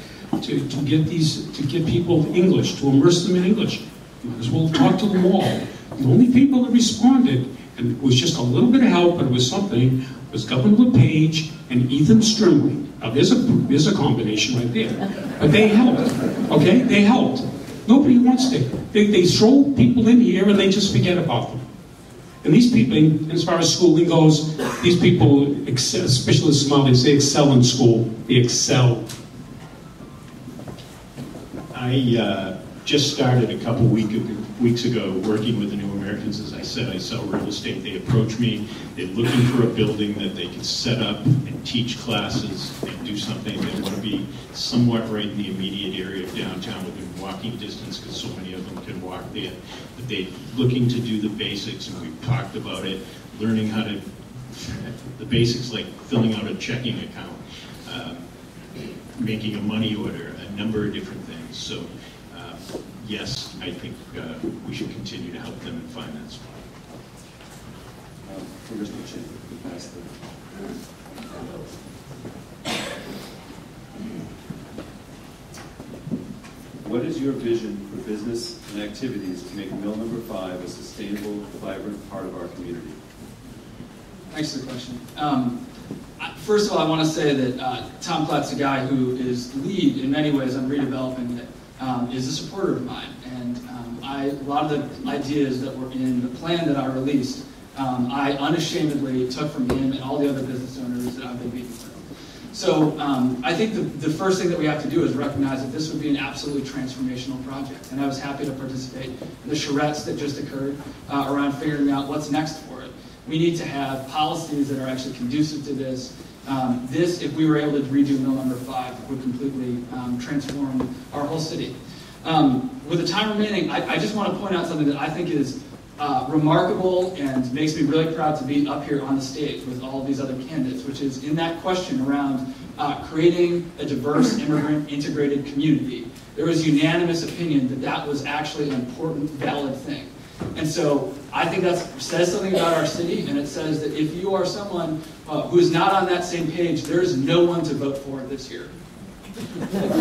to get people English, to immerse them in English. You might as well talk to the wall. The only people that responded, and it was just a little bit of help, but it was something, was Governor LePage and Ethan Strimley. Now there's a combination right there. But they helped, okay? They helped. Nobody wants to. They throw people in here and they just forget about them. And these people, as far as schooling goes, these people, especially the Somalis, they excel in school. They excel. I just started a couple weeks ago working with the New Americans. As I said, I sell real estate. They approach me. They're looking for a building that they can set up and teach classes and do something. They want to be somewhat right in the immediate area of downtown within walking distance, because so many of them can walk there. But they're looking to do the basics, and we've talked about it, learning how to, the basics like filling out a checking account, making a money order, a number of different things. So yes, I think we should continue to help them and find that spot. For Mr. Chin, pass the. What is your vision for business and activities to make Mill Number 5 a sustainable, vibrant part of our community? Thanks for the question. First of all, I want to say that Tom Platt's a guy who is lead in many ways on redeveloping it. Is a supporter of mine, and a lot of the ideas that were in the plan that I released, I unashamedly took from him and all the other business owners that I've been meeting with. So I think the first thing that we have to do is recognize that this would be an absolutely transformational project, and I was happy to participate in the charrettes that just occurred around figuring out what's next for it. We need to have policies that are actually conducive to this. If we were able to redo Mill Number 5, would completely transform our whole city. With the time remaining, I just want to point out something that I think is remarkable and makes me really proud to be up here on the stage with all these other candidates, which is in that question around creating a diverse, immigrant, integrated community. There was unanimous opinion that that was actually an important, valid thing. And so I think that says something about our city, and it says that if you are someone who is not on that same page, there is no one to vote for this year. Thank you.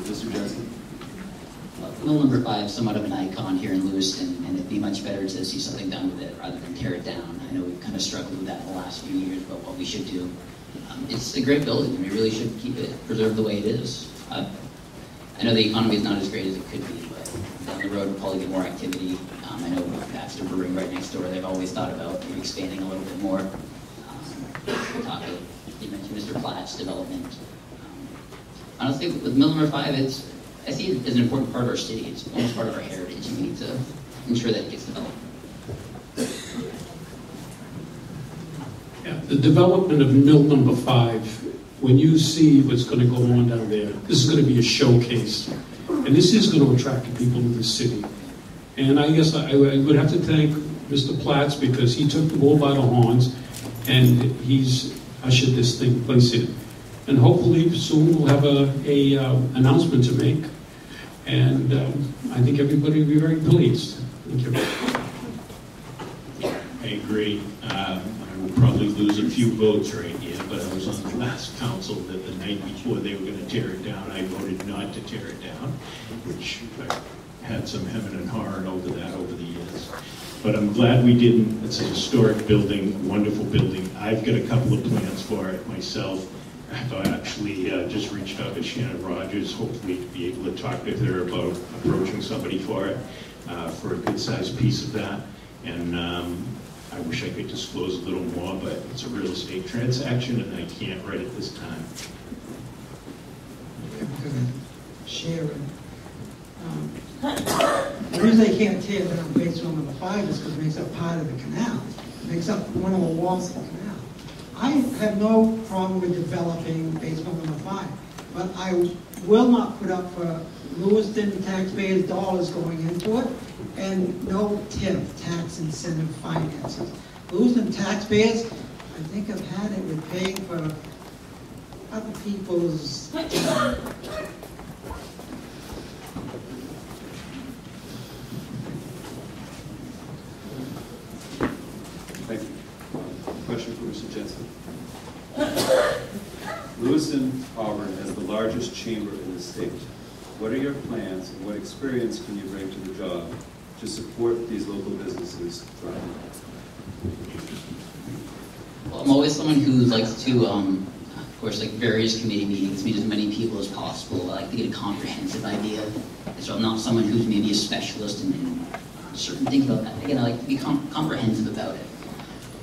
Mr. Jensen? Mill Number 5 is somewhat of an icon here in Lewiston, and it'd be much better to see something done with it rather than tear it down. I know we've kind of struggled with that in the last few years, but what we should do. It's a great building, and we really should keep it preserved the way it is. I know the economy is not as great as it could be, but down the road we'll probably get more activity. I know Baxter Brewing right next door, they've always thought about maybe expanding a little bit more. You mentioned Mr. Platt's development. Honestly, with Mill Number 5, I see it as an important part of our city. It's almost part of our heritage, and we need to ensure that it gets developed. The development of Mill Number 5, when you see what's going to go on down there, this is going to be a showcase. And this is going to attract people to the city. And I guess I would have to thank Mr. Platts because he took the bull by the horns and he's ushered this thing place in. And hopefully soon we'll have a announcement to make. And I think everybody will be very pleased. Thank you. I agree. I will probably lose a few votes right here, but I was on the last council that the night before they were going to tear it down, I voted not to tear it down, which I had some hemming and hawing over that over the years. But I'm glad we didn't. It's a historic building, wonderful building. I've got a couple of plans for it myself. I've actually just reached out to Shannon Rogers, hopefully to be able to talk with her about approaching somebody for it, for a good-sized piece of that. And I wish I could disclose a little more, but it's a real estate transaction, and I can't right at this time. I'm going to share it. The reason they can't tear down basement number 5 is because it makes up part of the canal. It makes up one of the walls of the canal. I have no problem with developing basement number 5, but I will not put up for Lewiston taxpayers' dollars going into it, and no TIF, tax incentive finances. Lewiston taxpayers, I think I've had it with paying for other people's. Thank you. Question for Mr. Jensen. Lewiston, Auburn has the largest chamber in the state. What are your plans and what experience can you bring to the job to support these local businesses thriving? Well, I'm always someone who likes to, of course, like various committee meetings, meet as many people as possible. I like to get a comprehensive idea. So I'm not someone who's maybe a specialist in certain things about that. Again, I like to be comprehensive about it.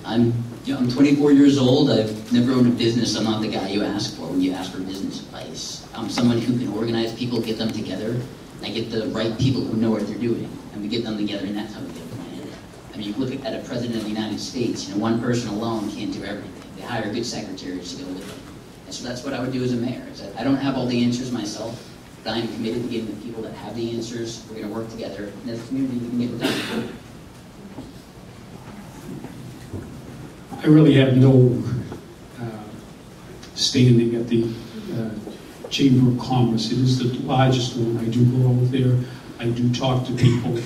I'm 24 years old. I've never owned a business. I'm not the guy you ask for when you ask for business advice. I'm someone who can organize people, get them together, and I get the right people who know what they're doing, and we get them together, and that's how we get a plan. I mean, you look at a president of the United States, one person alone can't do everything. They hire good secretaries to go with them. And so that's what I would do as a mayor. I don't have all the answers myself, but I am committed to getting the people that have the answers. We're going to work together, and as a community, we can get it done. I really have no standing at the Chamber of Commerce. It is the largest one. I do go over there. I do talk to people.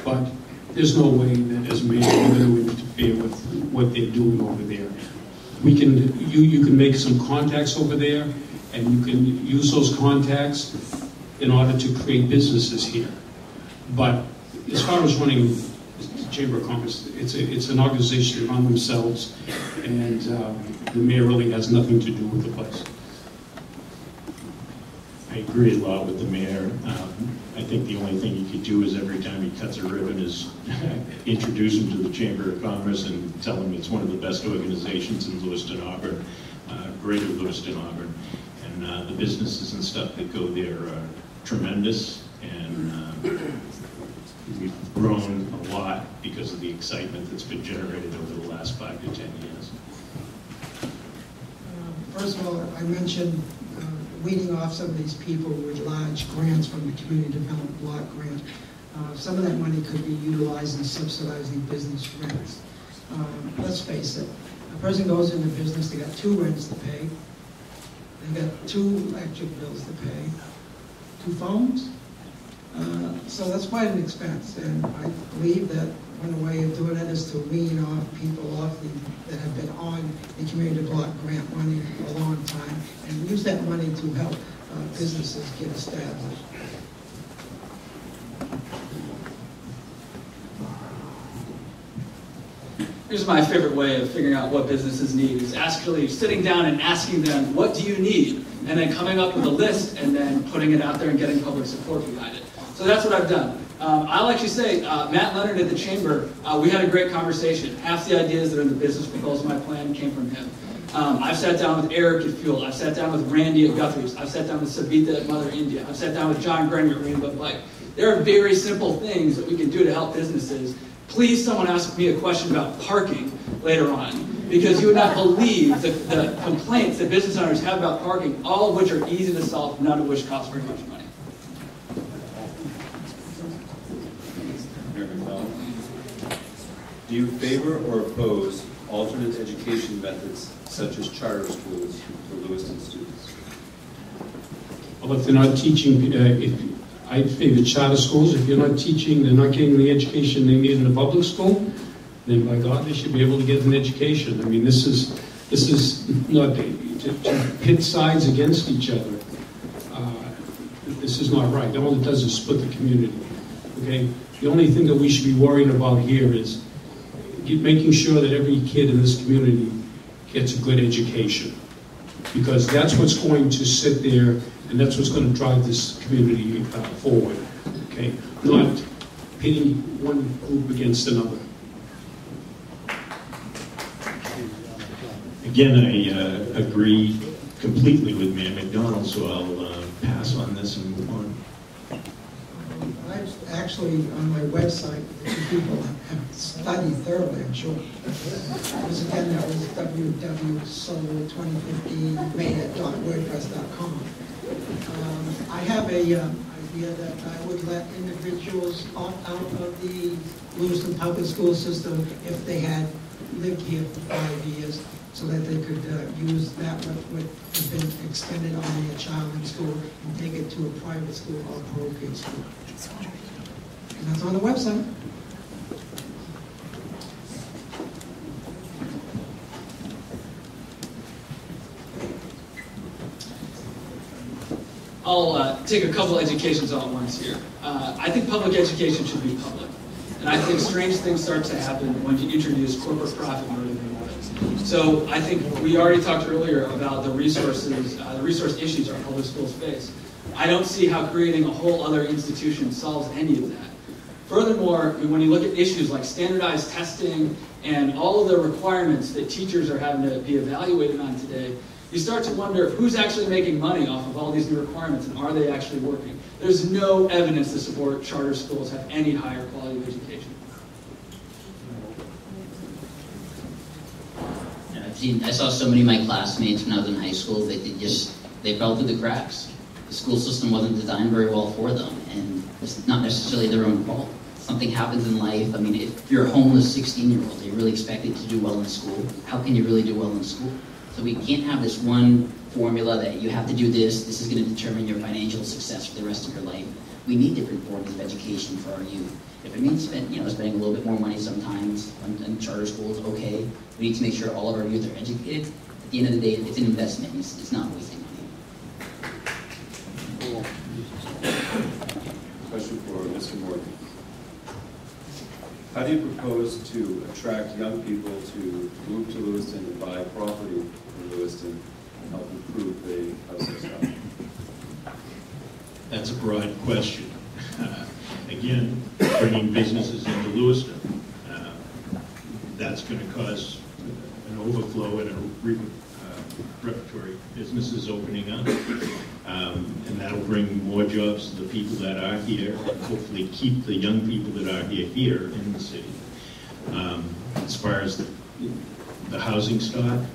But there's no way that as mayor we're going to interfere with what they're doing over there. We can, you can make some contacts over there, and you can use those contacts in order to create businesses here. But as far as running Chamber of Commerce, it's an organization that run themselves, and the mayor really has nothing to do with the place. I agree a lot with the mayor. I think the only thing he could do is every time he cuts a ribbon is introduce him to the Chamber of Commerce and tell him it's one of the best organizations in Lewiston, Auburn, greater Lewiston, Auburn. And the businesses and stuff that go there are tremendous, and we've grown a lot because of the excitement that's been generated over the last 5 to 10 years. First of all, I mentioned weeding off some of these people with large grants from the Community Development Block Grant. Some of that money could be utilized in subsidizing business rents. Let's face it, a person goes into business, they got 2 rents to pay, they got 2 electric bills to pay, 2 phones. So that's quite an expense, and I believe that one way of doing it is to wean off people that have been on the community block grant money for a long time, and use that money to help businesses get established. Here's my favorite way of figuring out what businesses need is actually sitting down and asking them, what do you need? And then coming up with a list and then putting it out there and getting public support behind it. So that's what I've done. I'll actually say, Matt Leonard at the Chamber, we had a great conversation. Half the ideas that are in the business proposal, my plan, came from him. I've sat down with Eric at Fuel. I've sat down with Randy at Guthrie's. I've sat down with Savita at Mother India. I've sat down with John Grenier at Rainbow Bike. There are very simple things that we can do to help businesses. Please someone ask me a question about parking later on, because you would not believe the complaints that business owners have about parking, all of which are easy to solve, none of which cost very much money. Do you favor or oppose alternate education methods such as charter schools for Lewiston students? Well, if they're not teaching, I favor charter schools. If you're not teaching, they're not getting the education they need in a public school, then by God, they should be able to get an education. I mean, this is not to pit sides against each other. This is not right. All it does is split the community. Okay? The only thing that we should be worrying about here is making sure that every kid in this community gets a good education, because that's what's going to sit there and that's what's going to drive this community forward. Okay? Not pitting one group against another. Again, I agree completely with Mayor Macdonald, so I'll pass on this and move on. I've actually, on my website, people have studied thoroughly, I'm sure. Because again, that was www.soule2015maine.wordpress.com. I have a idea that I would let individuals opt out of the Lewiston public school system if they had lived here for 5 years, so that they could use that what has been expended on their child in school and take it to a private school or parochial school. And that's on the website. I'll take a couple educations all at once here. I think public education should be public. And I think strange things start to happen when you introduce corporate profit motive into it. So I think we already talked earlier about the resource issues our public schools face. I don't see how creating a whole other institution solves any of that. Furthermore, when you look at issues like standardized testing and all of the requirements that teachers are having to be evaluated on today, you start to wonder who's actually making money off of all these new requirements and are they actually working? There's no evidence to support charter schools have any higher quality of education. I saw so many of my classmates when I was in high school that they fell through the cracks. The school system wasn't designed very well for them, and it's not necessarily their own fault. Something happens in life. I mean, if you're a homeless 16-year-old, you're really expected to do well in school. How can you really do well in school? So we can't have this one formula that you have to do this. This is going to determine your financial success for the rest of your life. We need different forms of education for our youth. If it means spending a little bit more money sometimes on charter schools, okay. We need to make sure all of our youth are educated. At the end of the day, it's an investment. It's not wasting money. Question for Mr. Morgan. How do you propose to attract young people to move to Lewiston and buy property in Lewiston and help improve the housing stock? That's a broad question. Again, bringing businesses into Lewiston, that's going to cause an overflow and a repertory businesses opening up. And that'll bring more jobs to the people that are here, and hopefully keep the young people that are here in the city. As far as the housing stock,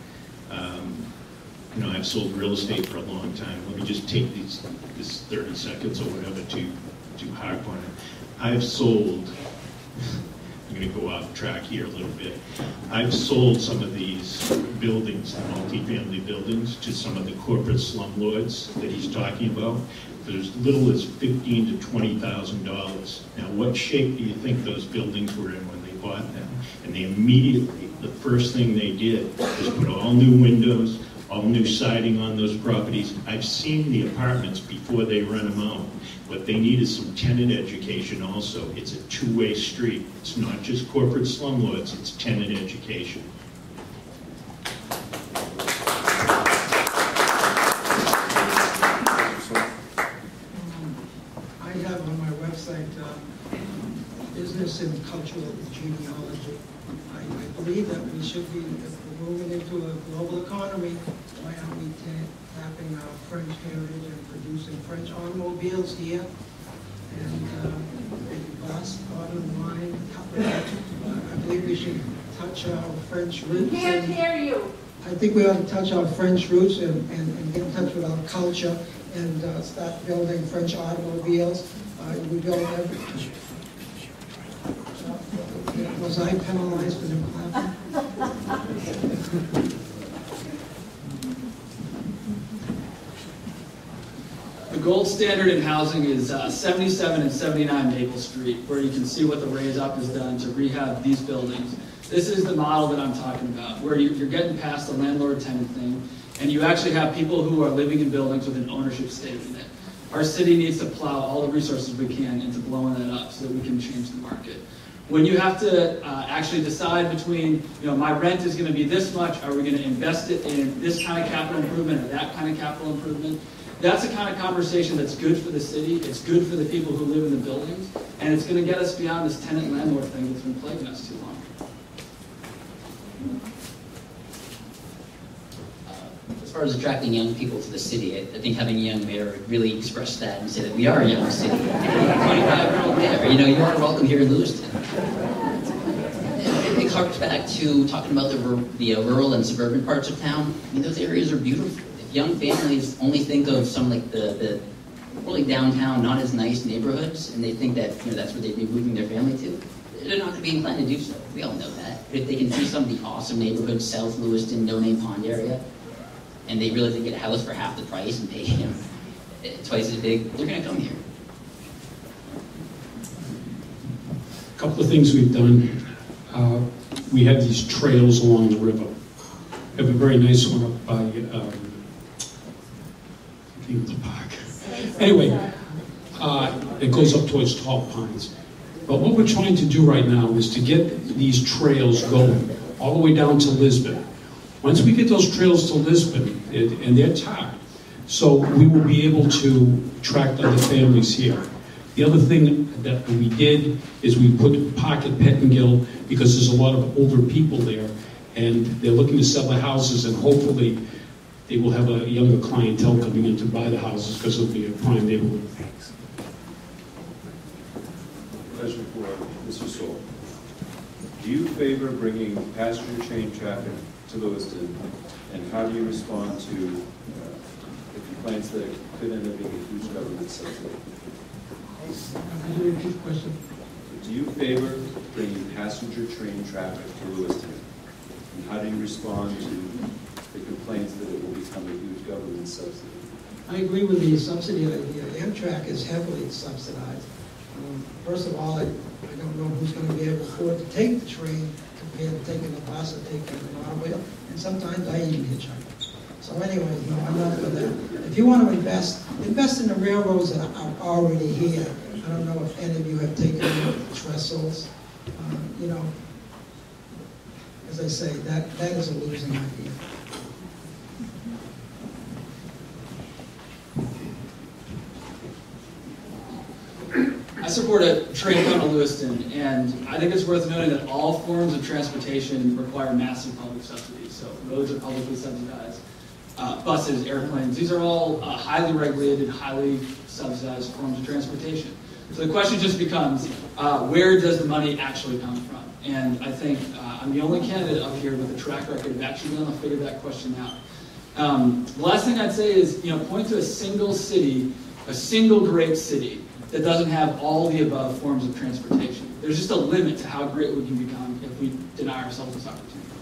I've sold real estate for a long time. Let me just take this 30 seconds or whatever to harp on it. I've sold, I'm going to go off track here a little bit. I've sold some of these buildings, the multifamily buildings, to some of the corporate slumlords that he's talking about for as little as $15,000 to $20,000. Now, what shape do you think those buildings were in when they bought them? And they immediately, the first thing they did was put all new windows, all new siding on those properties. I've seen the apartments before they rent them out. What they need is some tenant education also. It's a two-way street. It's not just corporate slumlords, it's tenant education. I have on my website business and cultural genealogy. I believe that we should be, if we're moving into a global economy, why aren't we tapping our French heritage and producing French automobiles here? And bus, bottom line, I believe we should touch our French roots. We can't hear you. I think we ought to touch our French roots and get in touch with our culture and start building French automobiles. We build everything. Was I penalized for them clapping? The gold standard in housing is 77 and 79 Maple Street, where you can see what the raise up has done to rehab these buildings. This is the model that I'm talking about, where you're getting past the landlord-tenant thing, and you actually have people who are living in buildings with an ownership stake in it. Our city needs to plow all the resources we can into blowing that up so that we can change the market. When you have to actually decide between, my rent is going to be this much, are we going to invest it in this kind of capital improvement or that kind of capital improvement? That's the kind of conversation that's good for the city, it's good for the people who live in the buildings, and it's going to get us beyond this tenant-landlord thing that's been plaguing us too long. As far as attracting young people to the city, I think having a young mayor really express that and say that we are a young city. 25-year-old mayor, you are welcome here in Lewiston. It harks back to talking about the rural and suburban parts of town. Those areas are beautiful. If young families only think of some like the really downtown, not as nice neighborhoods, and they think that that's where they'd be moving their family to, they're not going to be inclined to do so. We all know that. But if they can see some of the awesome neighborhoods, South Lewiston, No Name Pond area, and they realize they get a house for half the price and pay twice as big, they're going to come here. A couple of things we've done. We have these trails along the river. We have a very nice one up by the park. Anyway, it goes up towards Tall Pines. But what we're trying to do right now is to get these trails going all the way down to Lisbon. Once we get those trails to Lisbon, and they're tarred, so we will be able to attract other families here. The other thing that we did is we put Park at Pettingill because there's a lot of older people there, and they're looking to sell their houses, and hopefully they will have a younger clientele coming in to buy the houses because it'll be a prime neighborhood. Question for Mr. Soule. Do you favor bringing passenger train traffic to Lewiston, and how do you respond to the complaints that it could end up being a huge government subsidy? Could you repeat the question? Do you favor bringing passenger train traffic to Lewiston, and how do you respond to the complaints that it will become a huge government subsidy? I agree with the subsidy idea. Amtrak is heavily subsidized. First of all, I don't know who's going to be able to afford to take the train compared to taking the bus or taking an automobile, and sometimes I even hitchhike. So anyway, no, I'm not for that. If you want to invest in the railroads that are already here. I don't know if any of you have taken the trestles. As I say, that is a losing idea. I support a train coming to Lewiston, and I think it's worth noting that all forms of transportation require massive public subsidies. So roads are publicly subsidized, buses, airplanes, these are all highly regulated, highly subsidized forms of transportation. So the question just becomes, where does the money actually come from? And I think I'm the only candidate up here with a track record of actually being able to figure that question out. The last thing I'd say is, point to a single city, a single great city, that doesn't have all the above forms of transportation. There's just a limit to how great we can become if we deny ourselves this opportunity.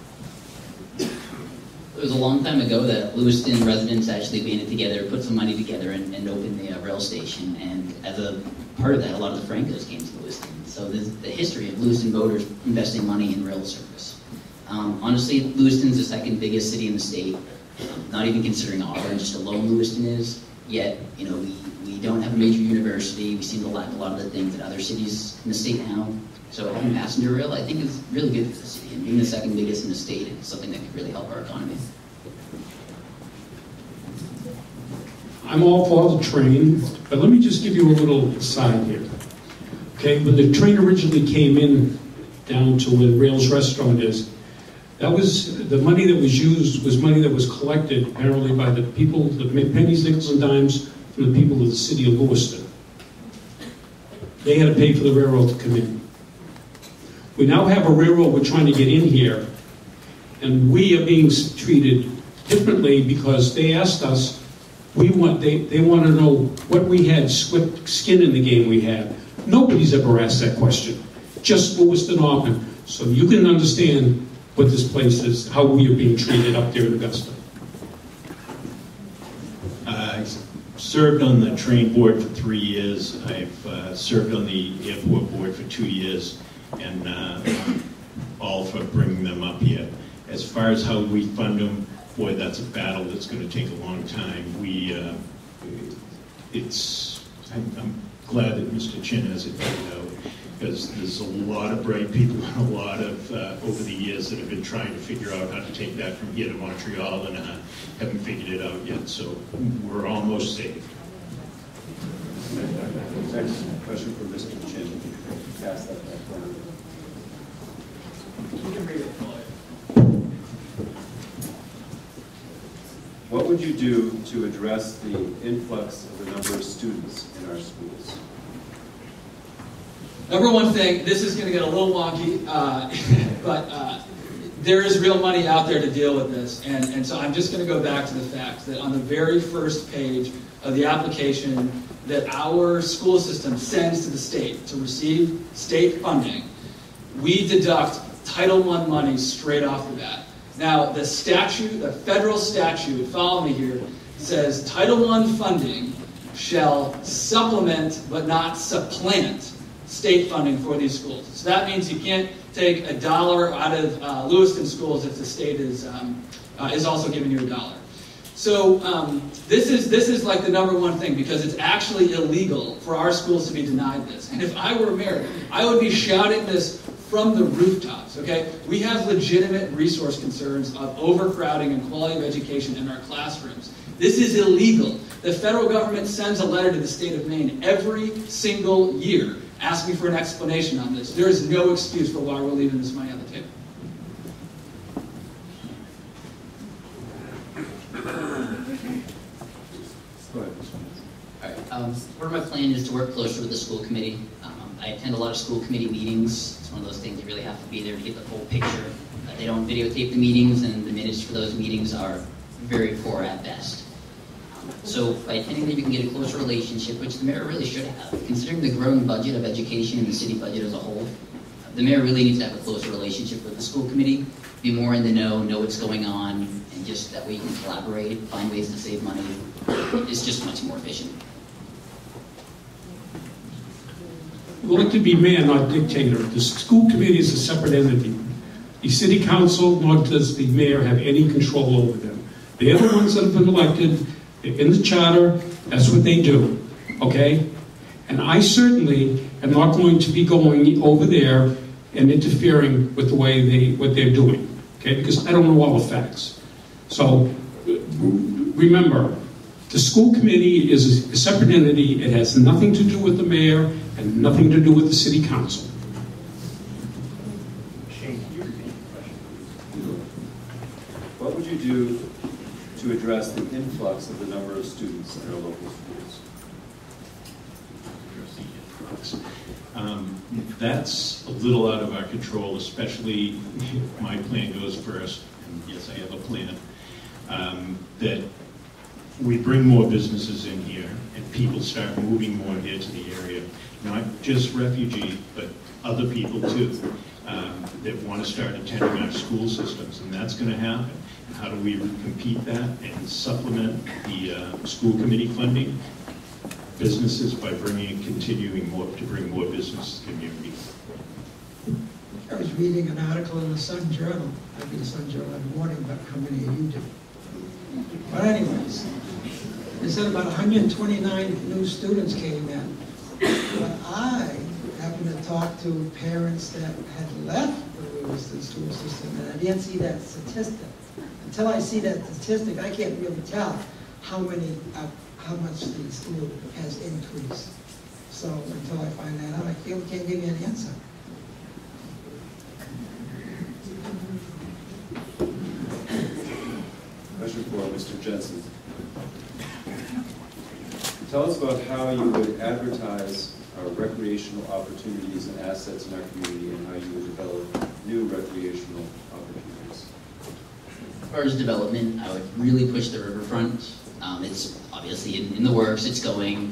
It was a long time ago that Lewiston residents actually banded together, put some money together, and opened the rail station. And as a part of that, a lot of the Francos came to Lewiston. So there's the history of Lewiston voters investing money in rail service. Honestly, Lewiston's the second biggest city in the state, not even considering Auburn, just alone Lewiston is. Yet, we don't have a major university. We seem to lack a lot of the things that other cities in the state have. So having passenger rail, I think, is really good for the city. And being the second biggest in the state is something that could really help our economy. I'm all for the train, but let me just give you a little aside here. Okay, when the train originally came in down to where Rails Restaurant is, that was the money that was used was money that was collected apparently by the people, the pennies, nickels, and dimes from the people of the city of Lewiston. They had to pay for the railroad to come in. We now have a railroad we're trying to get in here, and we are being treated differently because they asked us, they want to know what we had, skin in the game we had. Nobody's ever asked that question. Just Lewiston Auburn. So you can understand what this place is, how we are being treated up there in Augusta. I served on the train board for 3 years. I've served on the airport board for 2 years, and all for bringing them up here. As far as how we fund them, boy, that's a battle that's going to take a long time. I'm glad that Mr. Chin has it figured out, because there's a lot of bright people and a lot of, over the years, that have been trying to figure out how to take that from here to Montreal and haven't figured it out yet, so we're almost safe. Next question for Mr. Chin. Pass that back down. What would you do to address the influx of the number of students in our schools? Number one thing, this is going to get a little wonky, but there is real money out there to deal with this. And so I'm just going to go back to the fact that on the very first page of the application that our school system sends to the state to receive state funding, we deduct Title I money straight off the bat. Now, the statute, the federal statute, follow me here, says Title I funding shall supplement but not supplant state funding for these schools. So that means you can't take $1 out of Lewiston schools if the state is also giving you $1. So this is like the number one thing, because it's actually illegal for our schools to be denied this. And if I were mayor, I would be shouting this from the rooftops, okay? We have legitimate resource concerns of overcrowding and quality of education in our classrooms. This is illegal. The federal government sends a letter to the state of Maine every single year asking for an explanation on this. There is no excuse for why we're leaving this money on the table. Go ahead. All right. Part of my plan is to work closer with the school committee. I attend a lot of school committee meetings. It's one of those things you really have to be there to get the full picture. They don't videotape the meetings, and the minutes for those meetings are very poor at best. So by attending them, you can get a closer relationship, which the mayor really should have. Considering the growing budget of education and the city budget as a whole, the mayor really needs to have a closer relationship with the school committee, be more in the know what's going on, and just that way you can collaborate, find ways to save money. It's just much more efficient. We like to be mayor, not dictator. The school committee is a separate entity. The city council, nor does the mayor have any control over them. They're the ones that have been elected. They're in the charter. That's what they do. Okay? And I certainly am not going to be going over there and interfering with the way what they're doing. Okay? Because I don't know all the facts. So remember, the school committee is a separate entity. It has nothing to do with the mayor and nothing to do with the city council. What would you do to address the influx of the number of students in our local schools? That's a little out of our control, especially if my plan goes first, and yes, I have a plan, that we bring more businesses in here and people start moving more here to the area. Not just refugee, but other people too, that want to start attending our school systems, and that's going to happen. And how do we compete that and supplement the school committee funding? Businesses by continuing to bring more business to the community. I was reading an article in the Sun Journal. I read the Sun Journal in the morning, but how many of you do? But anyways, they said about 129 new students came in. But I happened to talk to parents that had left the Lewiston school system, and I didn't see that statistic. Until I see that statistic, I can't really tell how much the school has increased. So until I find that out, I can't give you an answer. Question for Mr. Jensen. Tell us about how you would advertise our recreational opportunities and assets in our community, and how you would develop new recreational opportunities. As far as development, I would really push the riverfront. It's obviously in the works. It's going.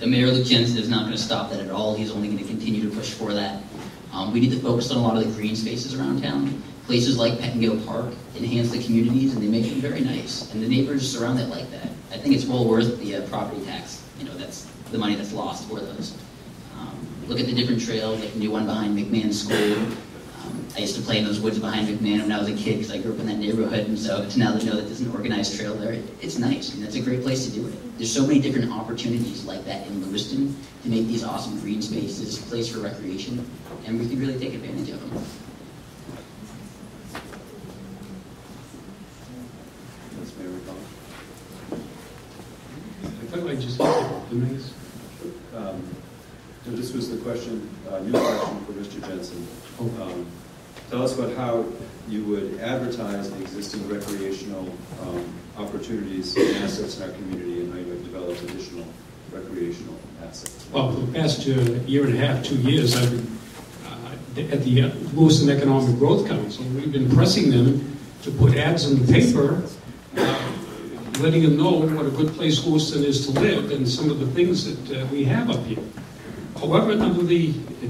Mayor Jensen is not going to stop that at all. He's only going to continue to push for that. We need to focus on a lot of the green spaces around town. Places like Pettingill Park enhance the communities, and they make them very nice. And the neighbors around it like that. I think it's well worth the property tax. That's the money that's lost for those. Look at the different trails, like the new one behind McMahon School. I used to play in those woods behind McMahon when I was a kid because I grew up in that neighborhood, and so to now to know that there's an organized trail there, it's nice, and that's a great place to do it. There's so many different opportunities like that in Lewiston to make these awesome green spaces, a place for recreation, and we can really take advantage of them. That's Mayor Macdonald. I thought I just didn't I? So this was the question, new question for Mr. Jensen. Tell us about how you would advertise the existing recreational opportunities and assets in our community, and how you would develop additional recreational assets. Well, for the past year and a half, 2 years, I've been at the Lewiston Economic Growth Council. We've been pressing them to put ads in the paper, letting them know what a good place Lewiston is to live and some of the things that we have up here. However, at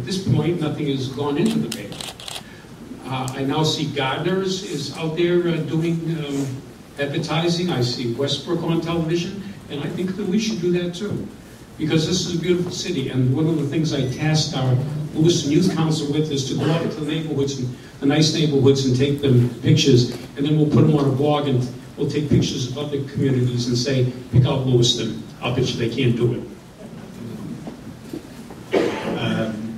this point, nothing has gone into the paper. I now see Gardner's is out there doing advertising. I see Westbrook on television, and I think that we should do that too, because this is a beautiful city. And one of the things I tasked our Lewiston Youth Council with is to go out to the neighborhoods, and the nice neighborhoods, and take them pictures, and then we'll put them on a blog, and we'll take pictures of other communities and say, pick out Lewiston. I'll bet you they can't do it.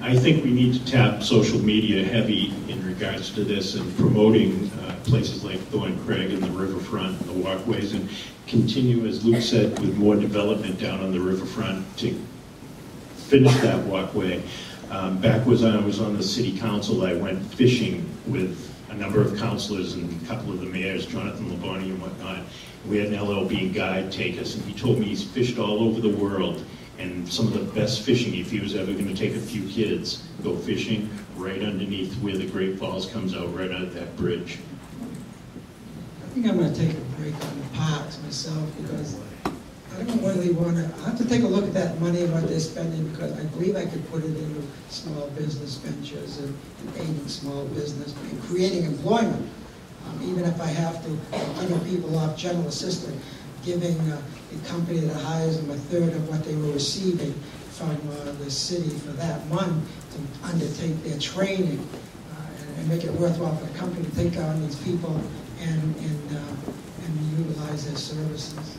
I think we need to tap social media heavy in regards to this and promoting places like Thorn Craig and the riverfront and the walkways, and continue, as Luke said, with more development down on the riverfront to finish that walkway. Back when I was on the city council, I went fishing with a number of councilors and a couple of the mayors, Jonathan Labonte and whatnot. We had an LLB guide take us, and he told me he's fished all over the world. And some of the best fishing, if he was ever going to take a few kids, go fishing right underneath where the Great Falls comes out, right out of that bridge. I think I'm going to take a break on the parks myself, because I don't really want to. I have to take a look at that money and what they're spending, because I believe I could put it into small business ventures and aiding small business and creating employment. Even if I have to give people off general assistance, giving the company that hires them a third of what they were receiving from the city for that month to undertake their training and make it worthwhile for the company to take on these people and utilize their services.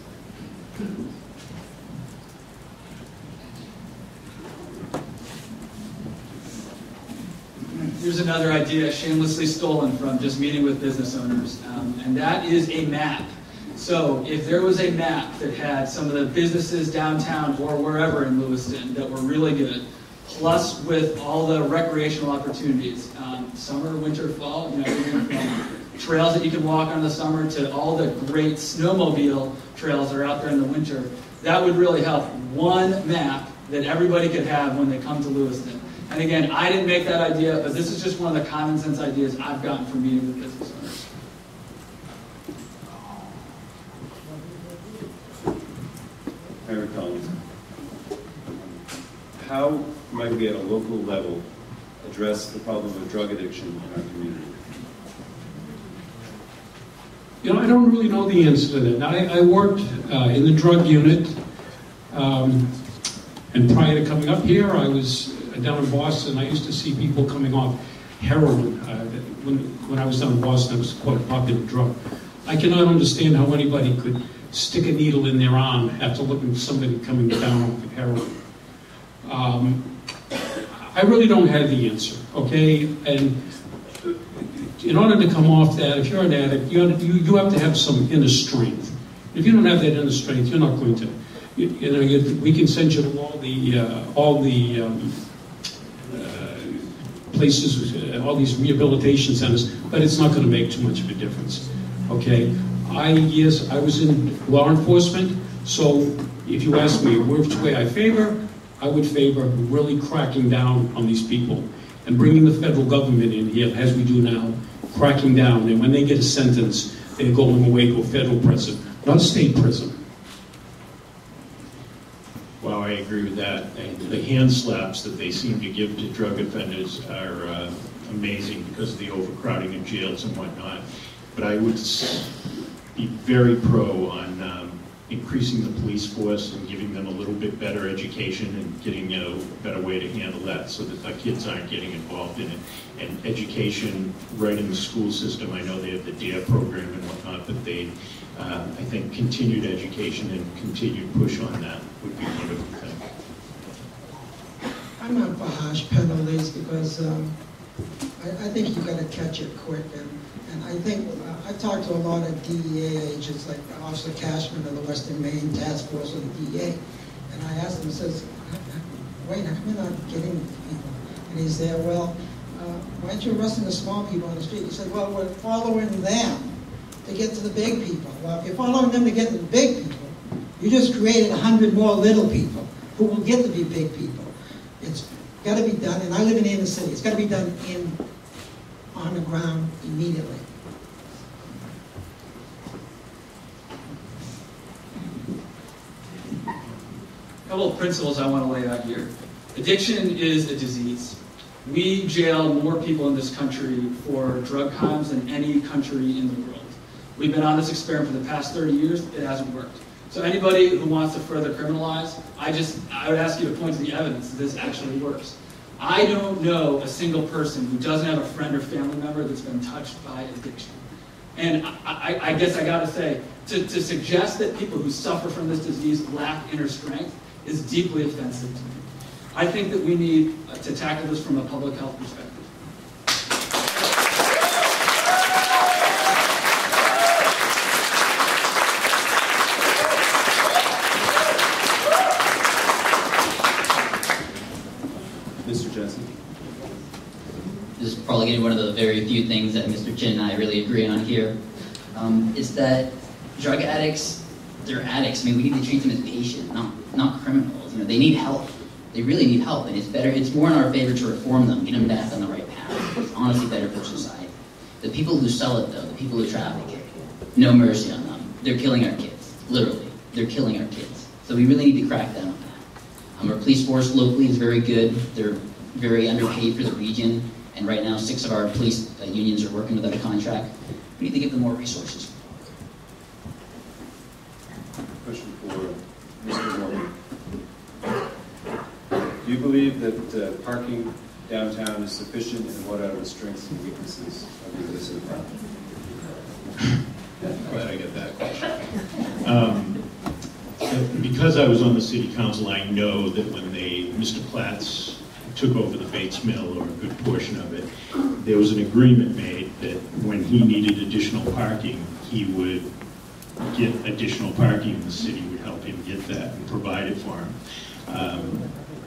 Here's another idea shamelessly stolen from just meeting with business owners, and that is a map. So if there was a map that had some of the businesses downtown or wherever in Lewiston that were really good, plus with all the recreational opportunities, summer, winter, fall, everything from trails that you can walk on in the summer to all the great snowmobile trails that are out there in the winter, that would really help. One map that everybody could have when they come to Lewiston. And again, I didn't make that idea, but this is just one of the common sense ideas I've gotten from meeting with business owners. Mayor Macdonald, how might we at a local level address the problem of drug addiction in our community? I don't really know the answer to that. I worked in the drug unit, and prior to coming up here, I was down in Boston. I used to see people coming off heroin. When I was down in Boston, it was quite a popular drug. I cannot understand how anybody could stick a needle in their arm after looking at somebody coming down off of heroin. I really don't have the answer, okay? And in order to come off that, if you're an addict, you have to have some inner strength. If you don't have that inner strength, you're not going to. We can send you to all the places, all these rehabilitation centers, but it's not going to make too much of a difference. Okay, I was in law enforcement, so if you ask me which way I favor, I would favor really cracking down on these people and bringing the federal government in here, as we do now, cracking down. And when they get a sentence, they're going away to a federal prison, not a state prison. I agree with that. And the hand slaps that they seem to give to drug offenders are amazing because of the overcrowding in jails and whatnot. But I would be very pro on increasing the police force and giving them a little bit better education and getting a better way to handle that so that the kids aren't getting involved in it. And education right in the school system, I know they have the DARE program and whatnot, but they, I think continued education and continued push on that would be a wonderful thing. I'm not for harsh penalties because I think you've got to catch it quick. And I think, I've talked to a lot of DEA agents, like Officer Cashman of the Western Maine Task Force of the DEA, and I asked him, says, wait, how come you're not getting people? And he's there, well, why aren't you arresting the small people on the street? He said, well, we're following them to get to the big people. Well, if you're following them to get to the big people, you just created 100 more little people who will get to be big people. It's got to be done, and I live in the inner city, it's got to be done on the ground immediately. A couple of principles I want to lay out here. Addiction is a disease. We jail more people in this country for drug crimes than any country in the world. We've been on this experiment for the past 30 years. It hasn't worked. So anybody who wants to further criminalize, I would ask you to point to the evidence that this actually works. I don't know a single person who doesn't have a friend or family member that's been touched by addiction. And I guess I gotta say, to suggest that people who suffer from this disease lack inner strength is deeply offensive to me. I think that we need to tackle this from a public health perspective. Mr. Jensen. This is probably going to be one of the very few things that Mr. Chin and I really agree on here. Is that drug addicts, they're addicts. I mean, we need to treat them as patients, not criminals. You know, they need help. They really need help, and it's more in our favor to reform them, get them back on the right path. It's honestly better for society. The people who sell it, though, the people who traffic it, no mercy on them. They're killing our kids, literally. They're killing our kids. So we really need to crack down on that. Our police force locally is very good. They're very underpaid for the region, and right now 6 of our police unions are working without a contract. We need to give them more resources. Question for Mr. Morgan. Do you believe that parking downtown is sufficient, and what are the strengths and weaknesses of the illicit parking? I'm glad I get that question. Because I was on the city council, I know that when Mr. Platts took over the Bates Mill, or a good portion of it, there was an agreement made that when he needed additional parking, he would get additional parking, and the city would help him get that and provide it for him.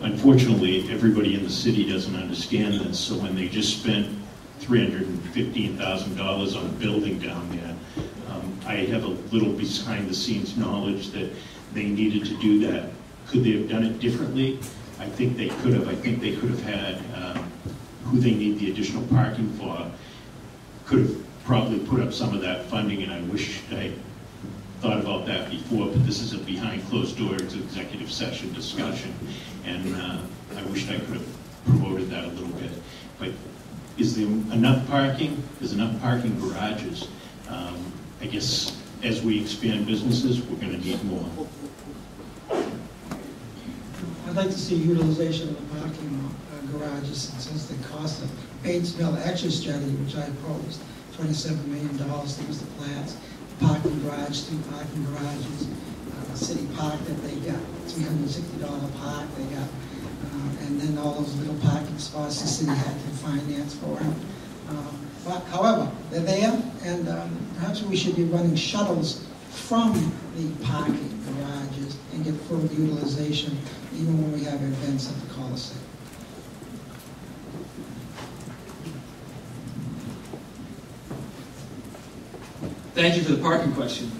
Unfortunately, everybody in the city doesn't understand this, so when they just spent $315,000 on a building down there, I have a little behind-the-scenes knowledge that they needed to do that. Could they have done it differently? I think they could have. I think they could have had who they need the additional parking for, could have probably put up some of that funding, and I wish I thought about that before, but this is a behind closed doors executive session discussion, and I wished I could have promoted that a little bit. But is there enough parking? There's enough parking garages. I guess as we expand businesses, we're going to need more. I'd like to see utilization of the parking garages since the cost of Bates Mill exit strategy, which I proposed, $27 million to Mr. Platts. Parking garage, 2 parking garages, city park that they got, $360 park they got, and then all those little parking spots the city had to finance for them. But however, they're there, and perhaps we should be running shuttles from the parking garages and get full utilization even when we have events at the Coliseum. Thank you for the parking question.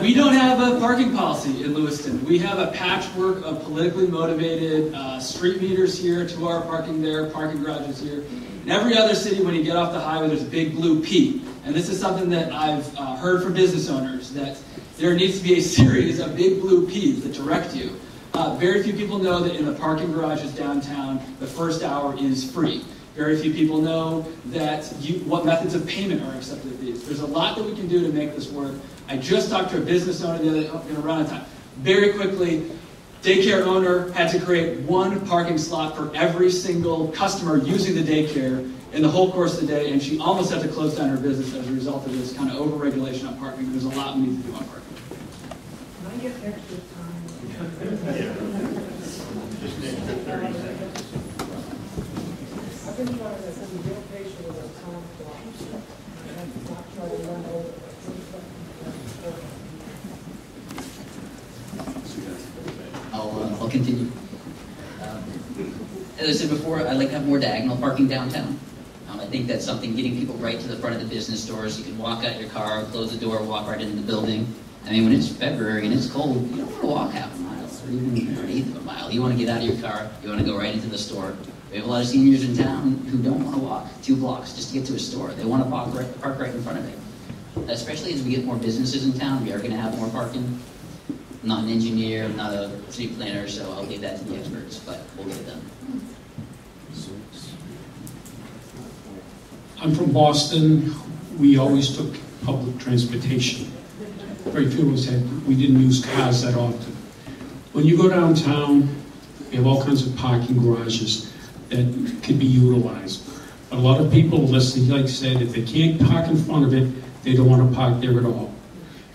We don't have a parking policy in Lewiston. We have a patchwork of politically motivated street meters here, 2-hour parking there, parking garages here. In every other city, when you get off the highway, there's a big blue P. And this is something that I've heard from business owners, that there needs to be a series of big blue Ps that direct you Very few people know that in the parking garages downtown, the first hour is free. Very few people know that what methods of payment are accepted at these. There's a lot that we can do to make this work. I just talked to a business owner the other day, going to run out of time. Very quickly, daycare owner had to create one parking slot for every single customer using the daycare in the whole course of the day, and she almost had to close down her business as a result of this kind of over-regulation on parking. There's a lot we need to do on parking. Can I get extra time? Just an extra 30 seconds. I've been trying to be real patient with our time clock. I have not tried to run over. I'll continue. As I said before, I'd like to have more diagonal parking downtown. I think that's something, getting people right to the front of the business stores. You can walk out your car, close the door, walk right into the building. I mean, when it's February and it's cold, you don't want to walk half a mile or even an eighth of a mile. You want to get out of your car, you want to go right into the store. We have a lot of seniors in town who don't want to walk 2 blocks just to get to a store. They want to park right in front of it. Especially as we get more businesses in town, we are going to have more parking. I'm not an engineer, I'm not a city planner, so I'll leave that to the experts, but we'll get it done. I'm from Boston. We always took public transportation. Very few of us we didn't use cars that often. When you go downtown, we have all kinds of parking garages that could be utilized. But a lot of people, unless they, like I said, if they can't park in front of it, they don't want to park there at all.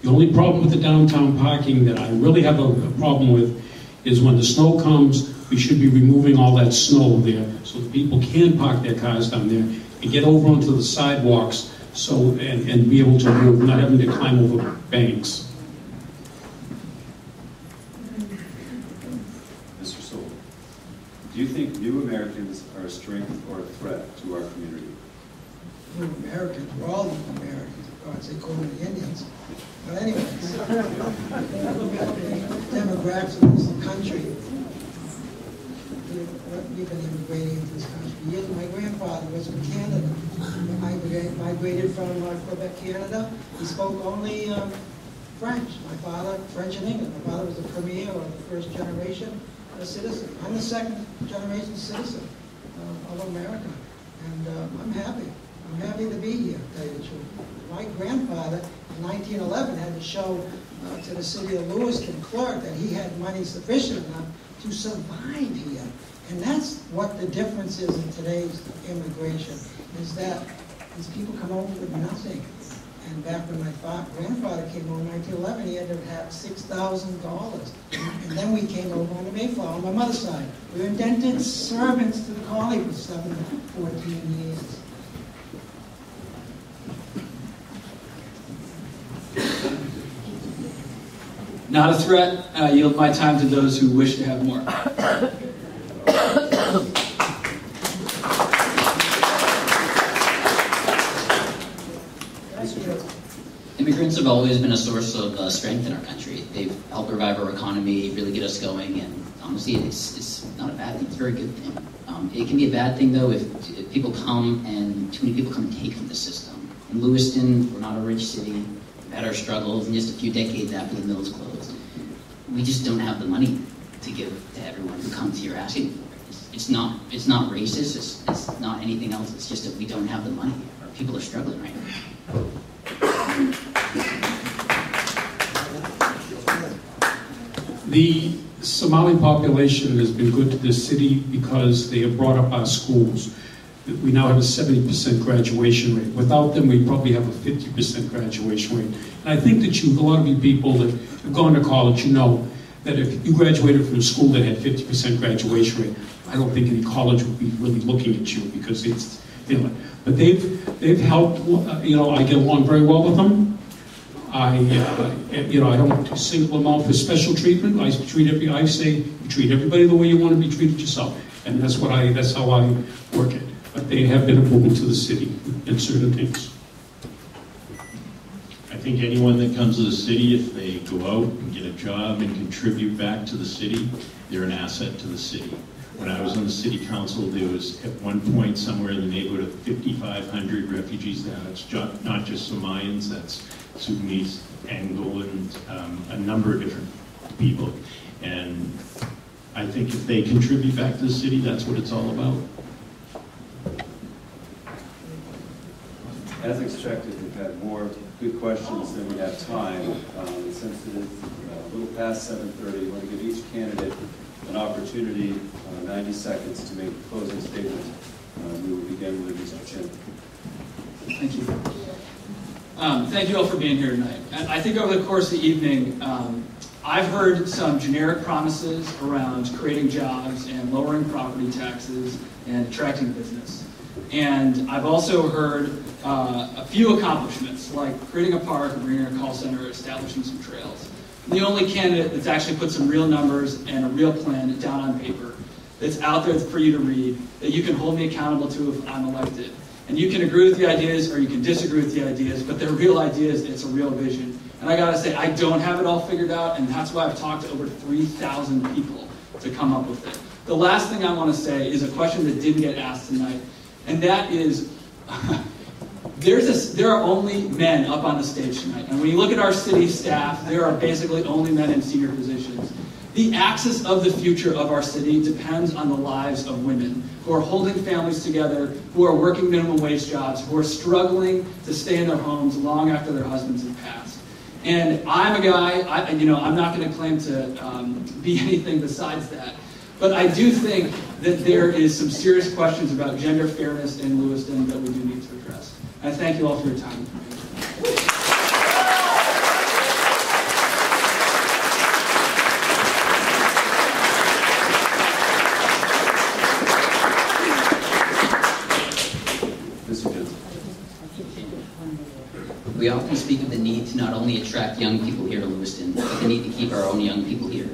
The only problem with the downtown parking that I really have a problem with is when the snow comes, we should be removing all that snow there so that people can park their cars down there and get over onto the sidewalks and be able to move, not having to climb over banks. Mr. Soule, do you think new Americans are a strength or a threat to our community? New Americans, we're all new Americans, of course, they call them the Indians. But anyways, demographics of this country, we've been immigrating into this country for years. My grandfather was from Canada. Migrated from Quebec, Canada. He spoke only French. My father, French and English. My father was the premier or the first generation citizen. I'm the second generation citizen of America. And I'm happy. I'm happy to be here, to tell you the truth. My grandfather, in 1911, had to show to the city of Lewiston clerk that he had money sufficient enough to survive here. And that's what the difference is in today's immigration, is that these people come over with nothing. And back when my grandfather came over in 1911, he had to have $6,000. And then we came over on the Mayflower on my mother's side. We were indented servants to the colony for 14 years. Not a threat. I yield my time to those who wish to have more. Immigrants have always been a source of strength in our country. They've helped revive our economy, really get us going, and honestly, it's not a bad thing. It's a very good thing. It can be a bad thing, though, if people come and too many people come and take from the system. In Lewiston, we're not a rich city. We've had our struggles, and just a few decades after the mills closed, we just don't have the money to give to everyone who comes here asking for it. It's not racist. It's not anything else. It's just that we don't have the money. Our people are struggling right now. The Somali population has been good to this city because they have brought up our schools. We now have a 70% graduation rate. Without them, we probably have a 50% graduation rate. And I think that a lot of you people that have gone to college, you know that if you graduated from a school that had 50% graduation rate, I don't think any college would be really looking at you because it's, but they've helped, I get along very well with them. I don't single them out for special treatment. I say you treat everybody the way you want to be treated yourself, and that's how I work it. But they have been a boon to the city in certain things. I think anyone that comes to the city, if they go out and get a job and contribute back to the city, they're an asset to the city. When I was on the city council, there was at one point somewhere in the neighborhood of 5,500 refugees. Now it's not just Somalians, that's Sudanese, Angolans, a number of different people. And I think if they contribute back to the city, that's what it's all about. As expected, we've had more good questions than we have time. Since it is a little past 7:30, I want to give each candidate an opportunity, 90 seconds, to make a closing statement. We will begin with Mr. Chin. Thank you. Thank you all for being here tonight. I think over the course of the evening, I've heard some generic promises around creating jobs and lowering property taxes and attracting business. And I've also heard a few accomplishments, like creating a park, bringing a call center, establishing some trails. I'm the only candidate that's actually put some real numbers and a real plan down on paper that's out there for you to read, that you can hold me accountable to if I'm elected. And you can agree with the ideas or you can disagree with the ideas, but they're real ideas, it's a real vision. And I gotta say, I don't have it all figured out, and that's why I've talked to over 3,000 people to come up with it. The last thing I wanna say is a question that didn't get asked tonight, and that is, there are only men up on the stage tonight. And when you look at our city staff, there are basically only men in senior positions. The axis of the future of our city depends on the lives of women who are holding families together, who are working minimum wage jobs, who are struggling to stay in their homes long after their husbands have passed. And I'm a guy, I'm not going to claim to be anything besides that, but I do think that there is some serious questions about gender fairness in Lewiston that we do need to address. I thank you all for your time. We often speak of the need to not only attract young people here to Lewiston, but the need to keep our own young people here.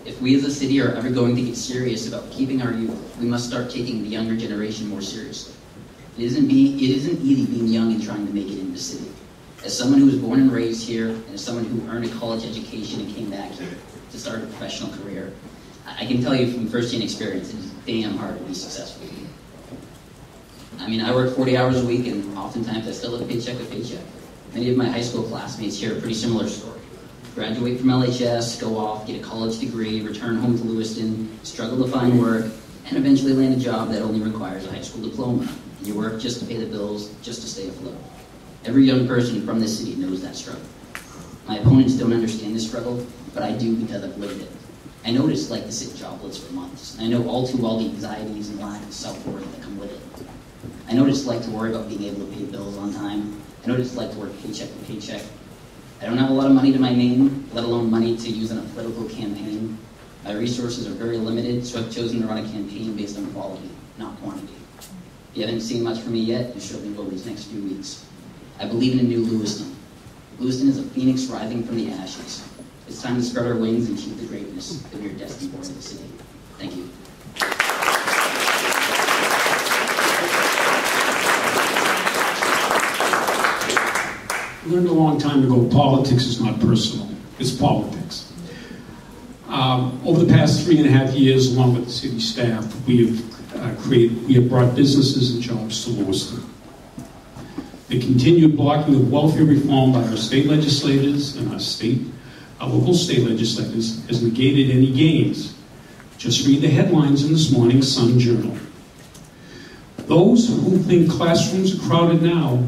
If we as a city are ever going to get serious about keeping our youth, we must start taking the younger generation more seriously. It isn't easy being young and trying to make it in the city. As someone who was born and raised here, and as someone who earned a college education and came back here to start a professional career, I can tell you from first-hand experience, it is damn hard to be successful. I mean, I work 40 hours a week, and oftentimes I still live paycheck to paycheck. Many of my high school classmates share a pretty similar story. Graduate from LHS, go off, get a college degree, return home to Lewiston, struggle to find work, and eventually land a job that only requires a high school diploma. And you work just to pay the bills, just to stay afloat. Every young person from this city knows that struggle. My opponents don't understand this struggle, but I do because I've lived it. I know what it's like to sit jobless for months. I know all too well the anxieties and lack of self-worth that come with it. I know what it's like to worry about being able to pay bills on time. I know what it's like to work paycheck to paycheck. I don't have a lot of money to my name, let alone money to use in a political campaign. My resources are very limited, so I've chosen to run a campaign based on quality, not quantity. If you haven't seen much from me yet, you should be over these next few weeks. I believe in a new Lewiston. Lewiston is a phoenix rising from the ashes. It's time to spread our wings and achieve the greatness that we are destined for in the city. Thank you. I learned a long time ago, politics is not personal, it's politics. Over the past 3.5 years, along with the city staff, we have brought businesses and jobs to Lewiston. The continued blocking of welfare reform by our state legislators and our local state legislators has negated any gains. Just read the headlines in this morning's Sun Journal. Those who think classrooms are crowded now,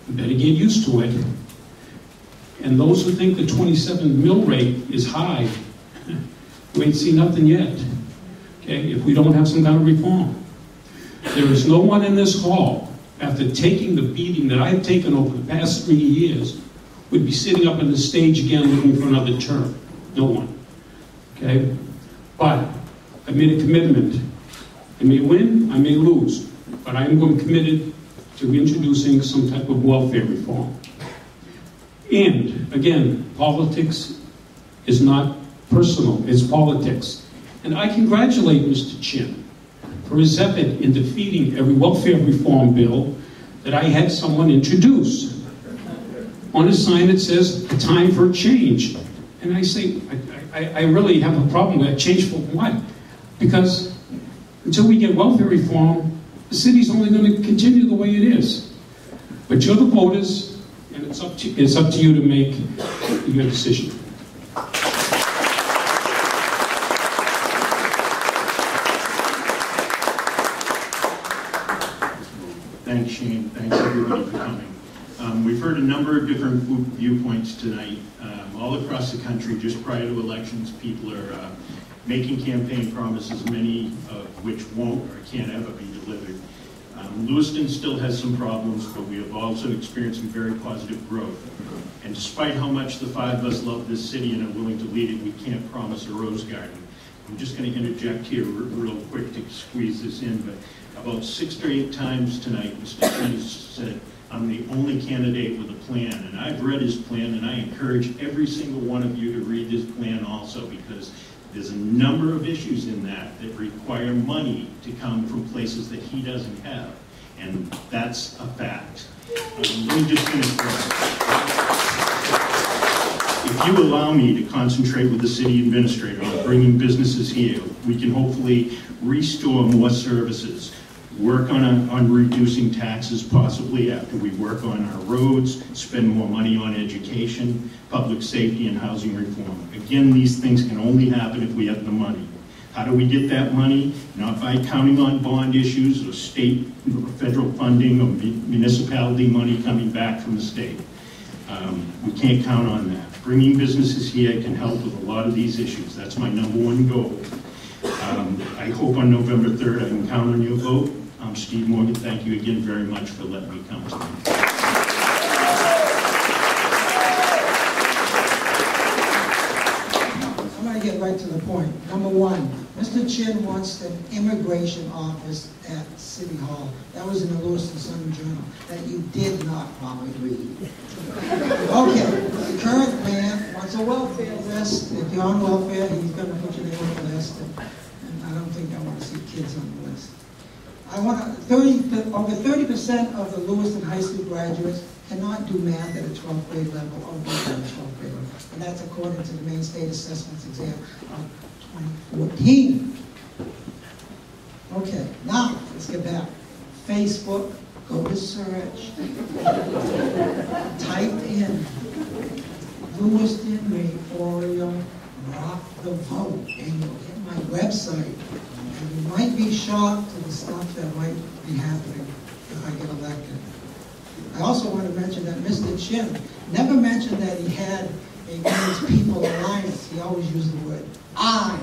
you better get used to it. And those who think the 27 mill rate is high, we ain't seen nothing yet. Okay, if we don't have some kind of reform. There is no one in this hall, after taking the beating that I've taken over the past 3 years, would be sitting up on the stage again looking for another term. No one. Okay? But I made a commitment. I may win, I may lose, but I am committed to introducing some type of welfare reform. And, again, politics is not personal, it's politics. And I congratulate Mr. Chin for his effort in defeating every welfare reform bill that I had someone introduce. On a sign it says, "A time for a change." And I say, I really have a problem with that. Change for what? Because until we get welfare reform, the city's only going to continue the way it is. But you're the voters, and it's up to you to make your decision. Thanks, Shane. Thanks, everybody, for coming. We've heard a number of different viewpoints tonight. All across the country, just prior to elections, people are making campaign promises, many of which won't or can't ever be delivered. Lewiston still has some problems, but we have also experienced some very positive growth. And despite how much the five of us love this city and are willing to lead it, we can't promise a rose garden. I'm just going to interject here real quick to squeeze this in, but about 6 to 8 times tonight, Mr. Smith said, I'm the only candidate with a plan, and I've read his plan, and I encourage every single one of you to read this plan also, because there's a number of issues in that require money to come from places that he doesn't have, and that's a fact. Let me just finish this. If you allow me to concentrate with the city administrator on bringing businesses here, we can hopefully restore more services, work on reducing taxes possibly after we work on our roads, spend more money on education, public safety, and housing reform. Again, these things can only happen if we have the money. How do we get that money? Not by counting on bond issues or state or federal funding or municipality money coming back from the state. We can't count on that. Bringing businesses here can help with a lot of these issues. That's my #1 goal. I hope on November 3rd I can count on your vote. I'm Steve Morgan. Thank you again very much for letting me come tonight. I'm going to get right to the point. #1, Mr. Chin wants an immigration office at City Hall. That was in the Lewiston Sun-Journal that you did not probably read. Okay, the current man wants a welfare list. If you're on welfare, he's going to put your name on the list. And I don't think I want to see kids on the list. Over 30% of the Lewiston High School graduates cannot do math at a 12th grade level or read at a 12th grade level. And that's according to the Maine State Assessments exam of 2014. Okay, now let's get back. Facebook, go to search, type in Lewiston Mayoral Rock the Vote, and you'll hit my website. And you might be shocked to the stuff that might be happening if I get elected. I also want to mention that Mr. Chin never mentioned that he had a Maine's People Alliance. He always used the word I.